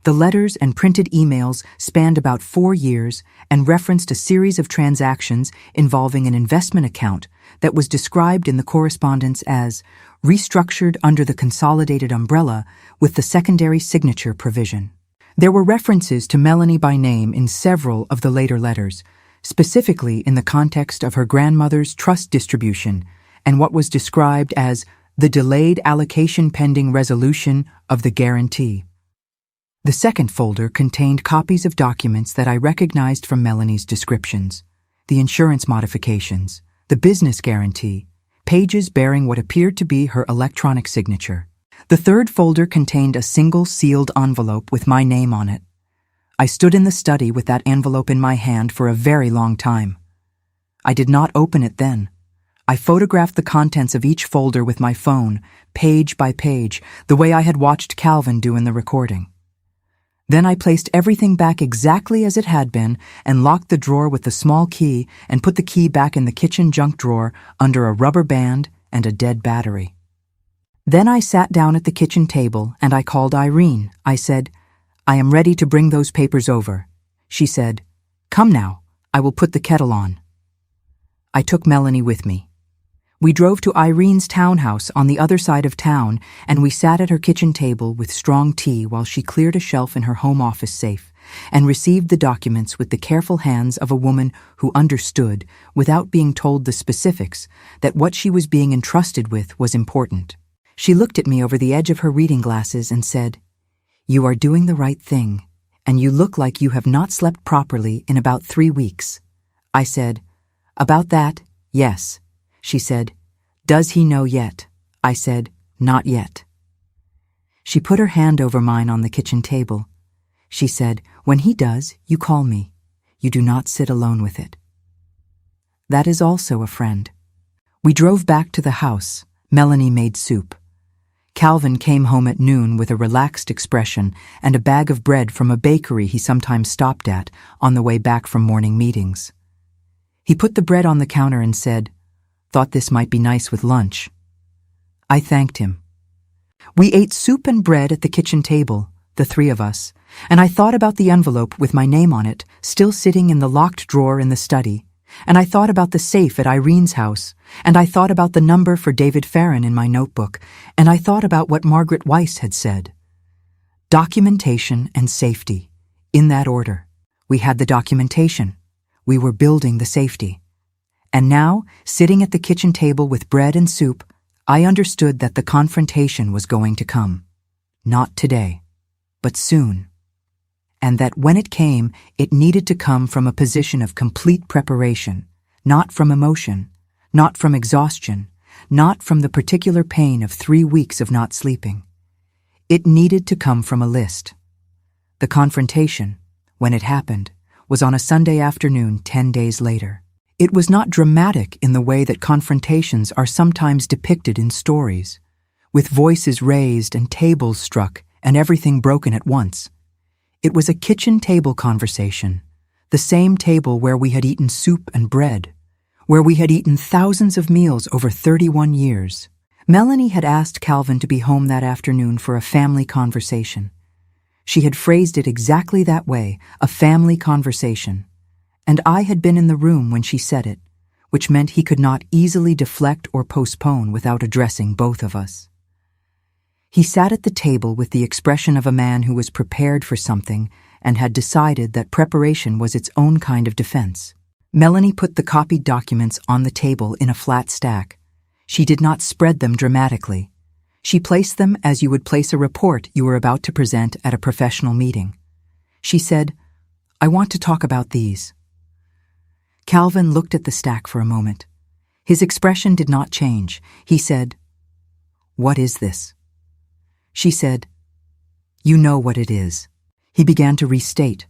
The letters and printed emails spanned about 4 years and referenced a series of transactions involving an investment account that was described in the correspondence as restructured under the consolidated umbrella with the secondary signature provision. There were references to Melanie by name in several of the later letters, specifically in the context of her grandmother's trust distribution and what was described as the delayed allocation pending resolution of the guarantee. The second folder contained copies of documents that I recognized from Melanie's descriptions: the insurance modifications, the business guarantee, pages bearing what appeared to be her electronic signature. The third folder contained a single sealed envelope with my name on it. I stood in the study with that envelope in my hand for a very long time. I did not open it then. I photographed the contents of each folder with my phone, page by page, the way I had watched Calvin do in the recording. Then I placed everything back exactly as it had been and locked the drawer with the small key and put the key back in the kitchen junk drawer under a rubber band and a dead battery. Then I sat down at the kitchen table and I called Irene. I said, "I am ready to bring those papers over." She said, "Come now, I will put the kettle on." I took Melanie with me. We drove to Irene's townhouse on the other side of town, and we sat at her kitchen table with strong tea while she cleared a shelf in her home office safe and received the documents with the careful hands of a woman who understood, without being told the specifics, that what she was being entrusted with was important. She looked at me over the edge of her reading glasses and said, "You are doing the right thing, and you look like you have not slept properly in about 3 weeks." I said, "About that, yes." She said, "Does he know yet?" I said, "Not yet." She put her hand over mine on the kitchen table. She said, "When he does, you call me. You do not sit alone with it." That is also a friend. We drove back to the house. Melanie made soup. Calvin came home at noon with a relaxed expression and a bag of bread from a bakery he sometimes stopped at on the way back from morning meetings. He put the bread on the counter and said, "Thought this might be nice with lunch." I thanked him. We ate soup and bread at the kitchen table, the 3 of us, and I thought about the envelope with my name on it, still sitting in the locked drawer in the study, and I thought about the safe at Irene's house, and I thought about the number for David Farron in my notebook, and I thought about what Margaret Weiss had said. Documentation and safety, in that order. We had the documentation. We were building the safety. And now, sitting at the kitchen table with bread and soup, I understood that the confrontation was going to come. Not today, but soon. And that when it came, it needed to come from a position of complete preparation, not from emotion, not from exhaustion, not from the particular pain of 3 weeks of not sleeping. It needed to come from a list. The confrontation, when it happened, was on a Sunday afternoon 10 days later. It was not dramatic in the way that confrontations are sometimes depicted in stories, with voices raised and tables struck and everything broken at once. It was a kitchen table conversation, the same table where we had eaten soup and bread, where we had eaten thousands of meals over 31 years. Melanie had asked Calvin to be home that afternoon for a family conversation. She had phrased it exactly that way, a family conversation. And I had been in the room when she said it, which meant he could not easily deflect or postpone without addressing both of us. He sat at the table with the expression of a man who was prepared for something and had decided that preparation was its own kind of defense. Melanie put the copied documents on the table in a flat stack. She did not spread them dramatically. She placed them as you would place a report you were about to present at a professional meeting. She said, "I want to talk about these." Calvin looked at the stack for a moment. His expression did not change. He said, "What is this?" She said, "You know what it is." He began to restate,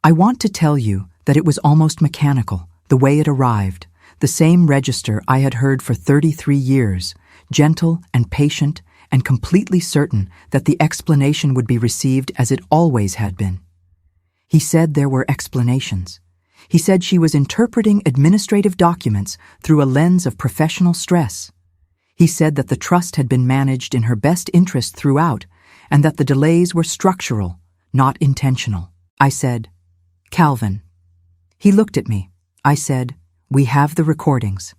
"I want to tell you that it was almost mechanical, the way it arrived, the same register I had heard for 33 years, gentle and patient and completely certain that the explanation would be received as it always had been. He said there were explanations. He said she was interpreting administrative documents through a lens of professional stress. He said that the trust had been managed in her best interest throughout, and that the delays were structural, not intentional. I said, "Calvin." He looked at me. I said, "We have the recordings."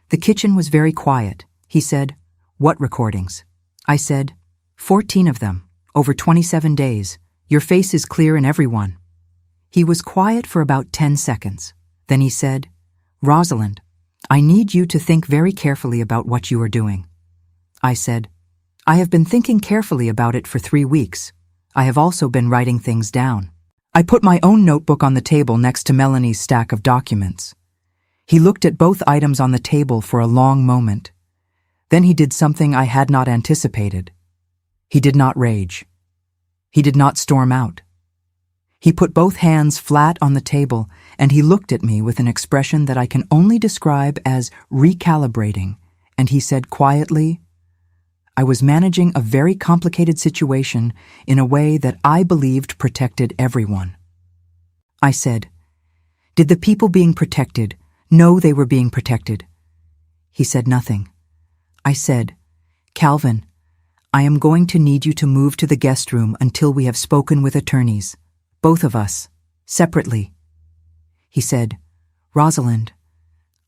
The kitchen was very quiet. He said, "What recordings?" I said, 14 of them, over 27 days. Your face is clear in every one." He was quiet for about 10 seconds. Then he said, "Rosalind, I need you to think very carefully about what you are doing." I said, "I have been thinking carefully about it for 3 weeks. I have also been writing things down." I put my own notebook on the table next to Melanie's stack of documents. He looked at both items on the table for a long moment. Then he did something I had not anticipated. He did not rage. He did not storm out. He put both hands flat on the table, and he looked at me with an expression that I can only describe as recalibrating, and he said quietly, "I was managing a very complicated situation in a way that I believed protected everyone." I said, "Did the people being protected know they were being protected?" He said nothing. I said, "Calvin, I am going to need you to move to the guest room until we have spoken with attorneys. Both of us, separately." He said, "Rosalind."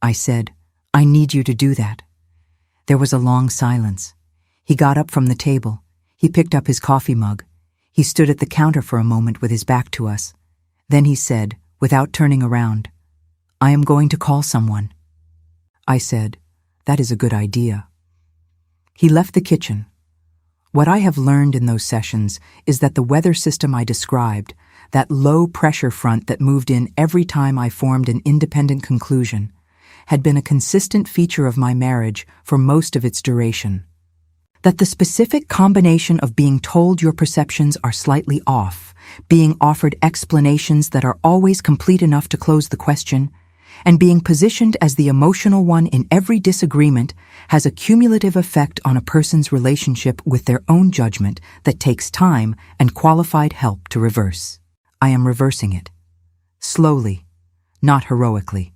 I said, "I need you to do that." There was a long silence. He got up from the table. He picked up his coffee mug. He stood at the counter for a moment with his back to us. Then he said, without turning around, "I am going to call someone." I said, "That is a good idea." He left the kitchen. What I have learned in those sessions is that the weather system I described, that low-pressure front that moved in every time I formed an independent conclusion, had been a consistent feature of my marriage for most of its duration. That the specific combination of being told your perceptions are slightly off, being offered explanations that are always complete enough to close the question, and being positioned as the emotional one in every disagreement has a cumulative effect on a person's relationship with their own judgment that takes time and qualified help to reverse. I am reversing it. Slowly, not heroically.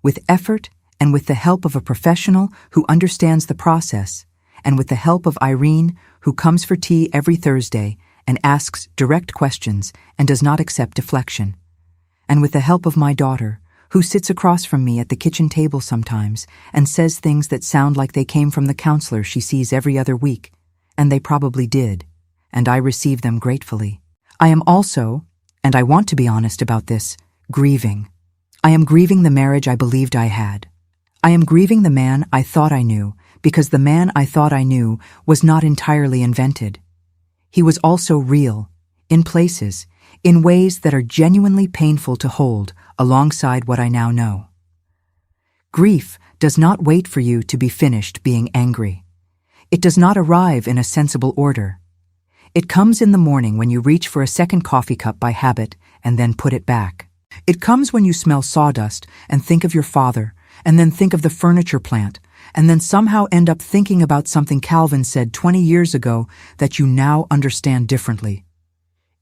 With effort and with the help of a professional who understands the process, and with the help of Irene, who comes for tea every Thursday and asks direct questions and does not accept deflection, and with the help of my daughter, who sits across from me at the kitchen table sometimes and says things that sound like they came from the counselor she sees every other week, and they probably did, and I receive them gratefully. I am also, and I want to be honest about this, grieving. I am grieving the marriage I believed I had. I am grieving the man I thought I knew, because the man I thought I knew was not entirely invented. He was also real, in places, in ways that are genuinely painful to hold alongside what I now know. Grief does not wait for you to be finished being angry. It does not arrive in a sensible order. It comes in the morning when you reach for a second coffee cup by habit and then put it back. It comes when you smell sawdust and think of your father, and then think of the furniture plant, and then somehow end up thinking about something Calvin said 20 years ago that you now understand differently.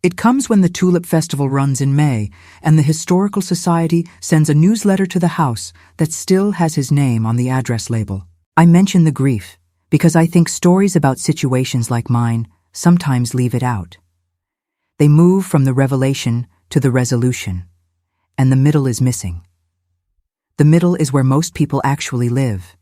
It comes when the Tulip Festival runs in May, and the Historical Society sends a newsletter to the house that still has his name on the address label. I mention the grief because I think stories about situations like mine sometimes leave it out. They move from the revelation to the resolution, and the middle is missing. The middle is where most people actually live.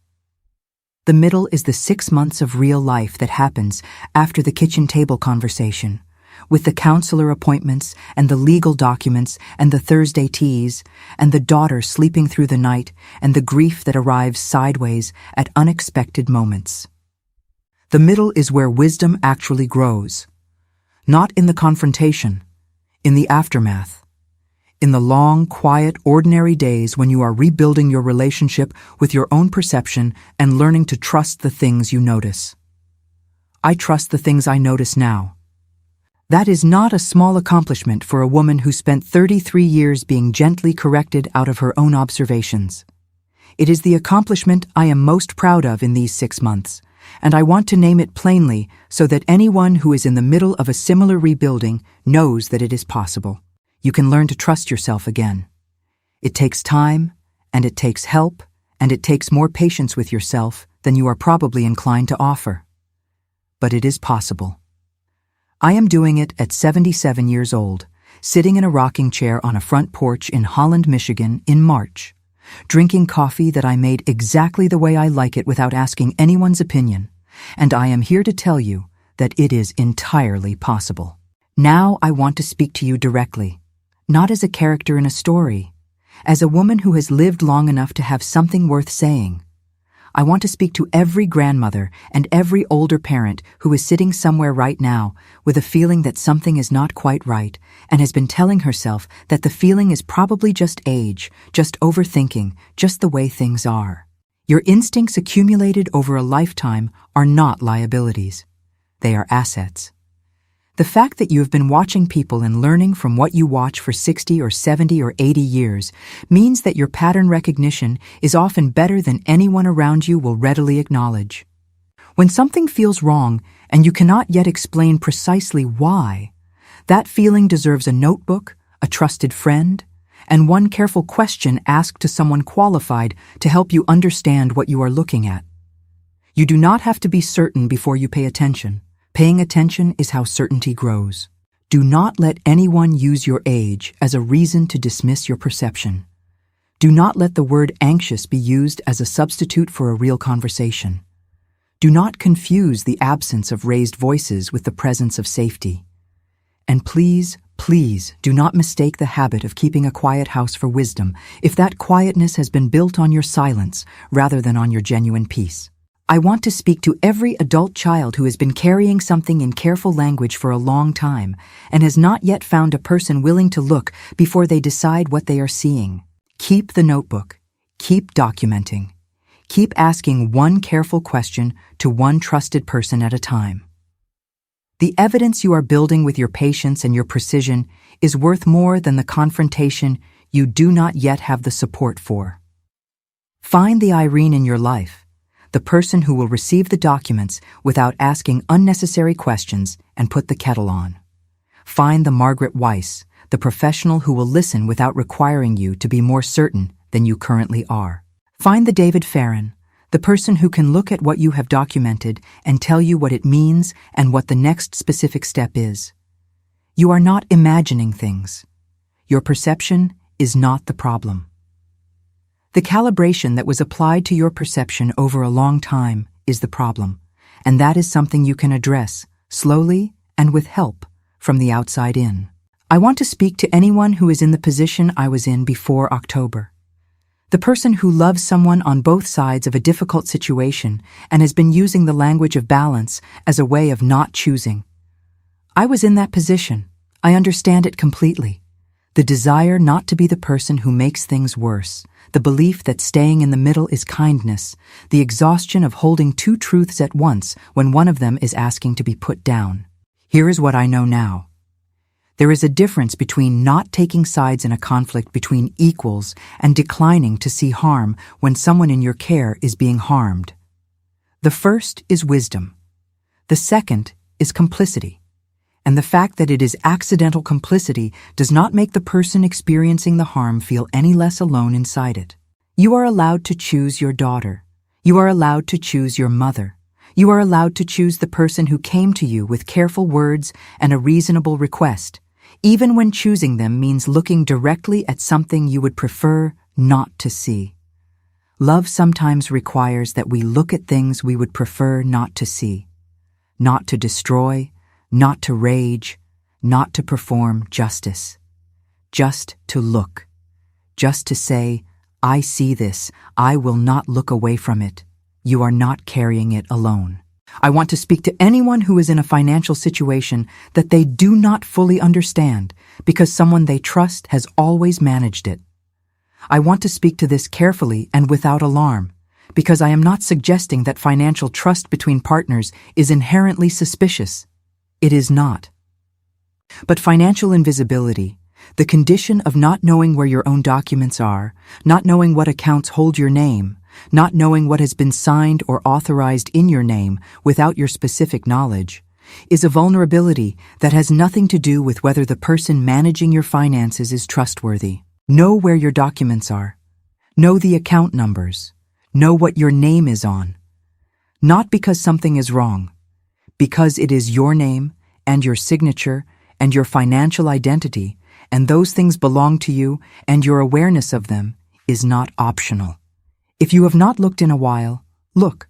The middle is the 6 months of real life that happens after the kitchen table conversation, with the counselor appointments and the legal documents and the Thursday teas and the daughter sleeping through the night and the grief that arrives sideways at unexpected moments. The middle is where wisdom actually grows, not in the confrontation, in the aftermath, in the long, quiet, ordinary days when you are rebuilding your relationship with your own perception and learning to trust the things you notice. I trust the things I notice now. That is not a small accomplishment for a woman who spent 33 years being gently corrected out of her own observations. It is the accomplishment I am most proud of in these 6 months, and I want to name it plainly so that anyone who is in the middle of a similar rebuilding knows that it is possible. You can learn to trust yourself again. It takes time, and it takes help, and it takes more patience with yourself than you are probably inclined to offer. But it is possible. I am doing it at 77 years old, sitting in a rocking chair on a front porch in Holland, Michigan in March, drinking coffee that I made exactly the way I like it without asking anyone's opinion, and I am here to tell you that it is entirely possible. Now I want to speak to you directly, not as a character in a story, as a woman who has lived long enough to have something worth saying. I want to speak to every grandmother and every older parent who is sitting somewhere right now with a feeling that something is not quite right and has been telling herself that the feeling is probably just age, just overthinking, just the way things are. Your instincts accumulated over a lifetime are not liabilities. They are assets. The fact that you have been watching people and learning from what you watch for 60 or 70 or 80 years means that your pattern recognition is often better than anyone around you will readily acknowledge. When something feels wrong and you cannot yet explain precisely why, that feeling deserves a notebook, a trusted friend, and one careful question asked to someone qualified to help you understand what you are looking at. You do not have to be certain before you pay attention. Paying attention is how certainty grows. Do not let anyone use your age as a reason to dismiss your perception. Do not let the word anxious be used as a substitute for a real conversation. Do not confuse the absence of raised voices with the presence of safety. And please, please do not mistake the habit of keeping a quiet house for wisdom if that quietness has been built on your silence rather than on your genuine peace. I want to speak to every adult child who has been carrying something in careful language for a long time and has not yet found a person willing to look before they decide what they are seeing. Keep the notebook. Keep documenting. Keep asking one careful question to one trusted person at a time. The evidence you are building with your patience and your precision is worth more than the confrontation you do not yet have the support for. Find the Irene in your life, the person who will receive the documents without asking unnecessary questions and put the kettle on. Find the Margaret Weiss, the professional who will listen without requiring you to be more certain than you currently are. Find the David Farron, the person who can look at what you have documented and tell you what it means and what the next specific step is. You are not imagining things. Your perception is not the problem. The calibration that was applied to your perception over a long time is the problem, and that is something you can address, slowly and with help, from the outside in. I want to speak to anyone who is in the position I was in before October. The person who loves someone on both sides of a difficult situation and has been using the language of balance as a way of not choosing. I was in that position. I understand it completely. The desire not to be the person who makes things worse, the belief that staying in the middle is kindness, the exhaustion of holding two truths at once when one of them is asking to be put down. Here is what I know now. There is a difference between not taking sides in a conflict between equals and declining to see harm when someone in your care is being harmed. The first is wisdom. The second is complicity. And the fact that it is accidental complicity does not make the person experiencing the harm feel any less alone inside it. You are allowed to choose your daughter. You are allowed to choose your mother. You are allowed to choose the person who came to you with careful words and a reasonable request, even when choosing them means looking directly at something you would prefer not to see. Love sometimes requires that we look at things we would prefer not to see, not to destroy, not to rage, not to perform justice. Just to look. Just to say, I see this, I will not look away from it. You are not carrying it alone. I want to speak to anyone who is in a financial situation that they do not fully understand because someone they trust has always managed it. I want to speak to this carefully and without alarm because I am not suggesting that financial trust between partners is inherently suspicious. It is not. But financial invisibility, the condition of not knowing where your own documents are, not knowing what accounts hold your name, not knowing what has been signed or authorized in your name without your specific knowledge, is a vulnerability that has nothing to do with whether the person managing your finances is trustworthy. Know where your documents are. Know the account numbers. Know what your name is on. Not because something is wrong, because it is your name and your signature and your financial identity, and those things belong to you, and your awareness of them is not optional. If you have not looked in a while, look.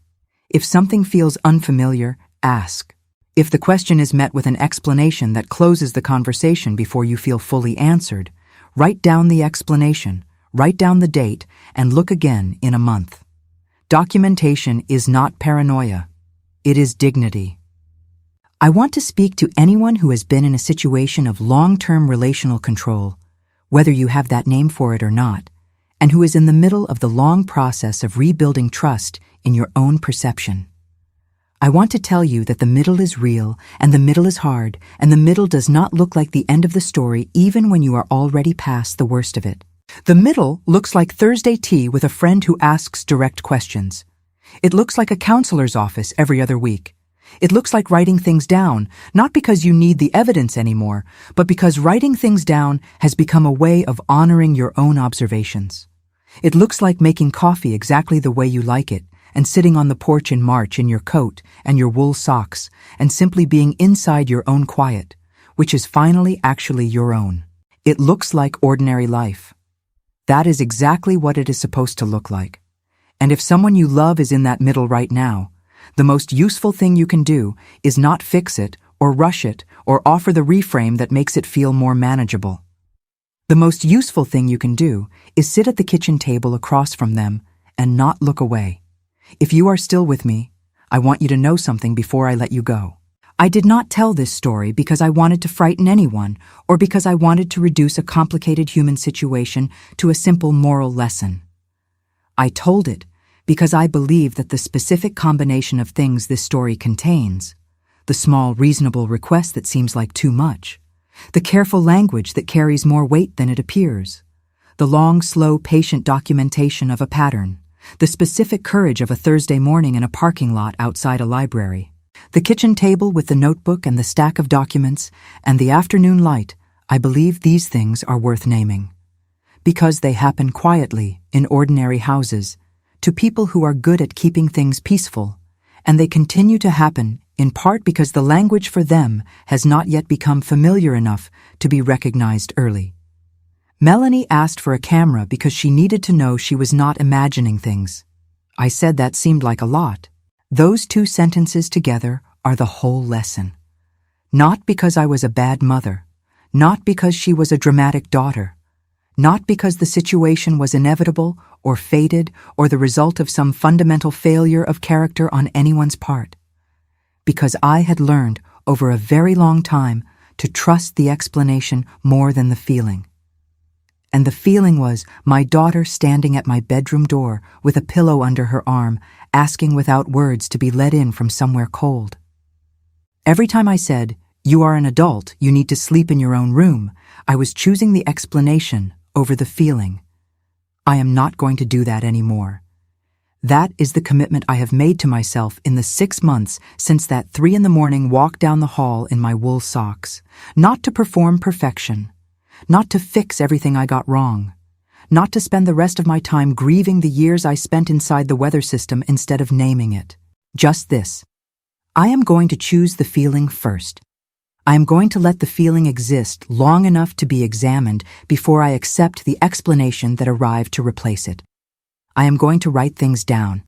If something feels unfamiliar, ask. If the question is met with an explanation that closes the conversation before you feel fully answered, write down the explanation, write down the date, and look again in a month. Documentation is not paranoia. It is dignity. I want to speak to anyone who has been in a situation of long-term relational control, whether you have that name for it or not, and who is in the middle of the long process of rebuilding trust in your own perception. I want to tell you that the middle is real, and the middle is hard, and the middle does not look like the end of the story even when you are already past the worst of it. The middle looks like Thursday tea with a friend who asks direct questions. It looks like a counselor's office every other week. It looks like writing things down, not because you need the evidence anymore, but because writing things down has become a way of honoring your own observations. It looks like making coffee exactly the way you like it, and sitting on the porch in March in your coat and your wool socks, and simply being inside your own quiet, which is finally actually your own. It looks like ordinary life. That is exactly what it is supposed to look like. And if someone you love is in that middle right now, the most useful thing you can do is not fix it or rush it or offer the reframe that makes it feel more manageable. The most useful thing you can do is sit at the kitchen table across from them and not look away. If you are still with me, I want you to know something before I let you go. I did not tell this story because I wanted to frighten anyone or because I wanted to reduce a complicated human situation to a simple moral lesson. I told it because I believe that the specific combination of things this story contains, the small, reasonable request that seems like too much, the careful language that carries more weight than it appears, the long, slow, patient documentation of a pattern, the specific courage of a Thursday morning in a parking lot outside a library, the kitchen table with the notebook and the stack of documents, and the afternoon light, I believe these things are worth naming. Because they happen quietly, in ordinary houses, to people who are good at keeping things peaceful, and they continue to happen in part because the language for them has not yet become familiar enough to be recognized early. Melanie asked for a camera because she needed to know she was not imagining things. I said that seemed like a lot. Those two sentences together are the whole lesson. Not because I was a bad mother, not because she was a dramatic daughter, not because the situation was inevitable or fated or the result of some fundamental failure of character on anyone's part. Because I had learned over a very long time to trust the explanation more than the feeling. And the feeling was my daughter standing at my bedroom door with a pillow under her arm, asking without words to be let in from somewhere cold. Every time I said, "You are an adult, you need to sleep in your own room," I was choosing the explanation over the feeling. I am not going to do that anymore. That is the commitment I have made to myself in the 6 months since that 3 a.m. walk down the hall in my wool socks. Not to perform perfection. Not to fix everything I got wrong. Not to spend the rest of my time grieving the years I spent inside the weather system instead of naming it. Just this. I am going to choose the feeling first. I am going to let the feeling exist long enough to be examined before I accept the explanation that arrived to replace it. I am going to write things down.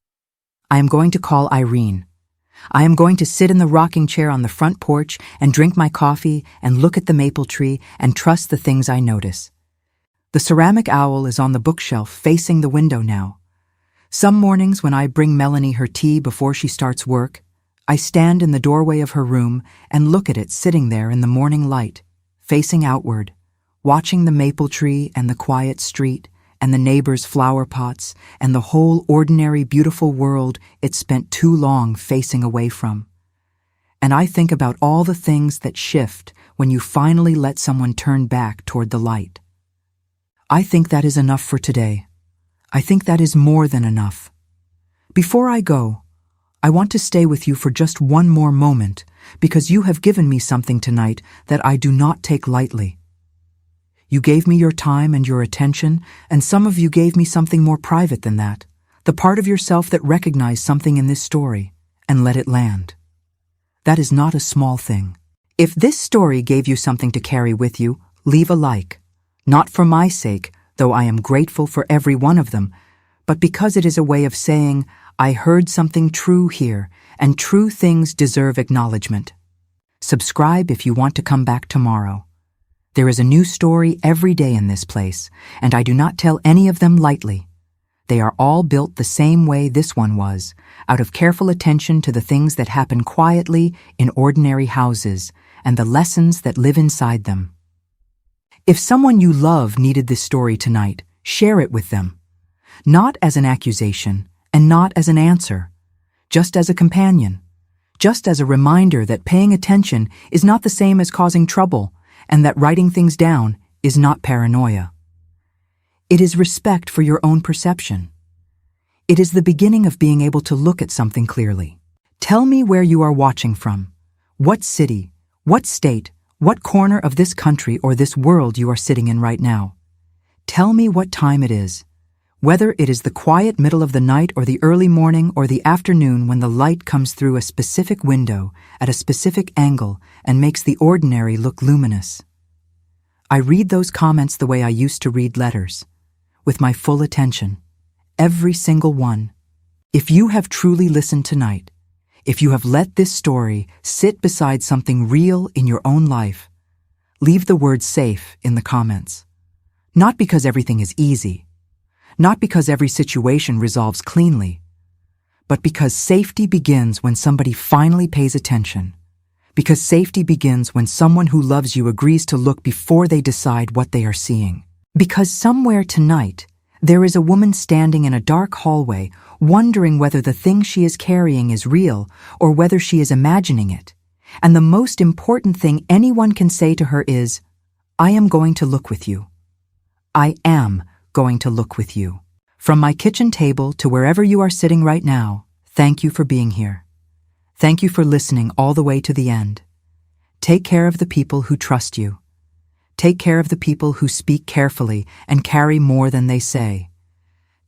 I am going to call Irene. I am going to sit in the rocking chair on the front porch and drink my coffee and look at the maple tree and trust the things I notice. The ceramic owl is on the bookshelf facing the window now. Some mornings when I bring Melanie her tea before she starts work, I stand in the doorway of her room and look at it sitting there in the morning light, facing outward, watching the maple tree and the quiet street and the neighbors' flower pots and the whole ordinary beautiful world it spent too long facing away from. And I think about all the things that shift when you finally let someone turn back toward the light. I think that is enough for today. I think that is more than enough. Before I go, I want to stay with you for just one more moment because you have given me something tonight that I do not take lightly. You gave me your time and your attention, and some of you gave me something more private than that, the part of yourself that recognized something in this story and let it land. That is not a small thing. If this story gave you something to carry with you, leave a like. Not for my sake, though I am grateful for every one of them, but because it is a way of saying, I heard something true here, and true things deserve acknowledgement. Subscribe if you want to come back tomorrow. There is a new story every day in this place, and I do not tell any of them lightly. They are all built the same way this one was, out of careful attention to the things that happen quietly in ordinary houses and the lessons that live inside them. If someone you love needed this story tonight, share it with them. Not as an accusation, and not as an answer, just as a companion, just as a reminder that paying attention is not the same as causing trouble, and that writing things down is not paranoia. It is respect for your own perception. It is the beginning of being able to look at something clearly. Tell me where you are watching from, what city, what state, what corner of this country or this world you are sitting in right now. Tell me what time it is, whether it is the quiet middle of the night or the early morning or the afternoon when the light comes through a specific window at a specific angle and makes the ordinary look luminous. I read those comments the way I used to read letters, with my full attention, every single one. If you have truly listened tonight, if you have let this story sit beside something real in your own life, leave the word safe in the comments. Not because everything is easy, not because every situation resolves cleanly, but because safety begins when somebody finally pays attention. Because safety begins when someone who loves you agrees to look before they decide what they are seeing. Because somewhere tonight, there is a woman standing in a dark hallway wondering whether the thing she is carrying is real or whether she is imagining it. And the most important thing anyone can say to her is, I am going to look with you. I am going to look with you. From my kitchen table to wherever you are sitting right now, thank you for being here. Thank you for listening all the way to the end. Take care of the people who trust you. Take care of the people who speak carefully and carry more than they say.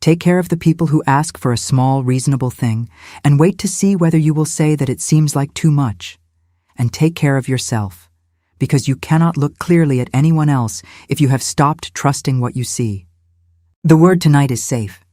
Take care of the people who ask for a small, reasonable thing and wait to see whether you will say that it seems like too much. And take care of yourself, because you cannot look clearly at anyone else if you have stopped trusting what you see. The word tonight is safe.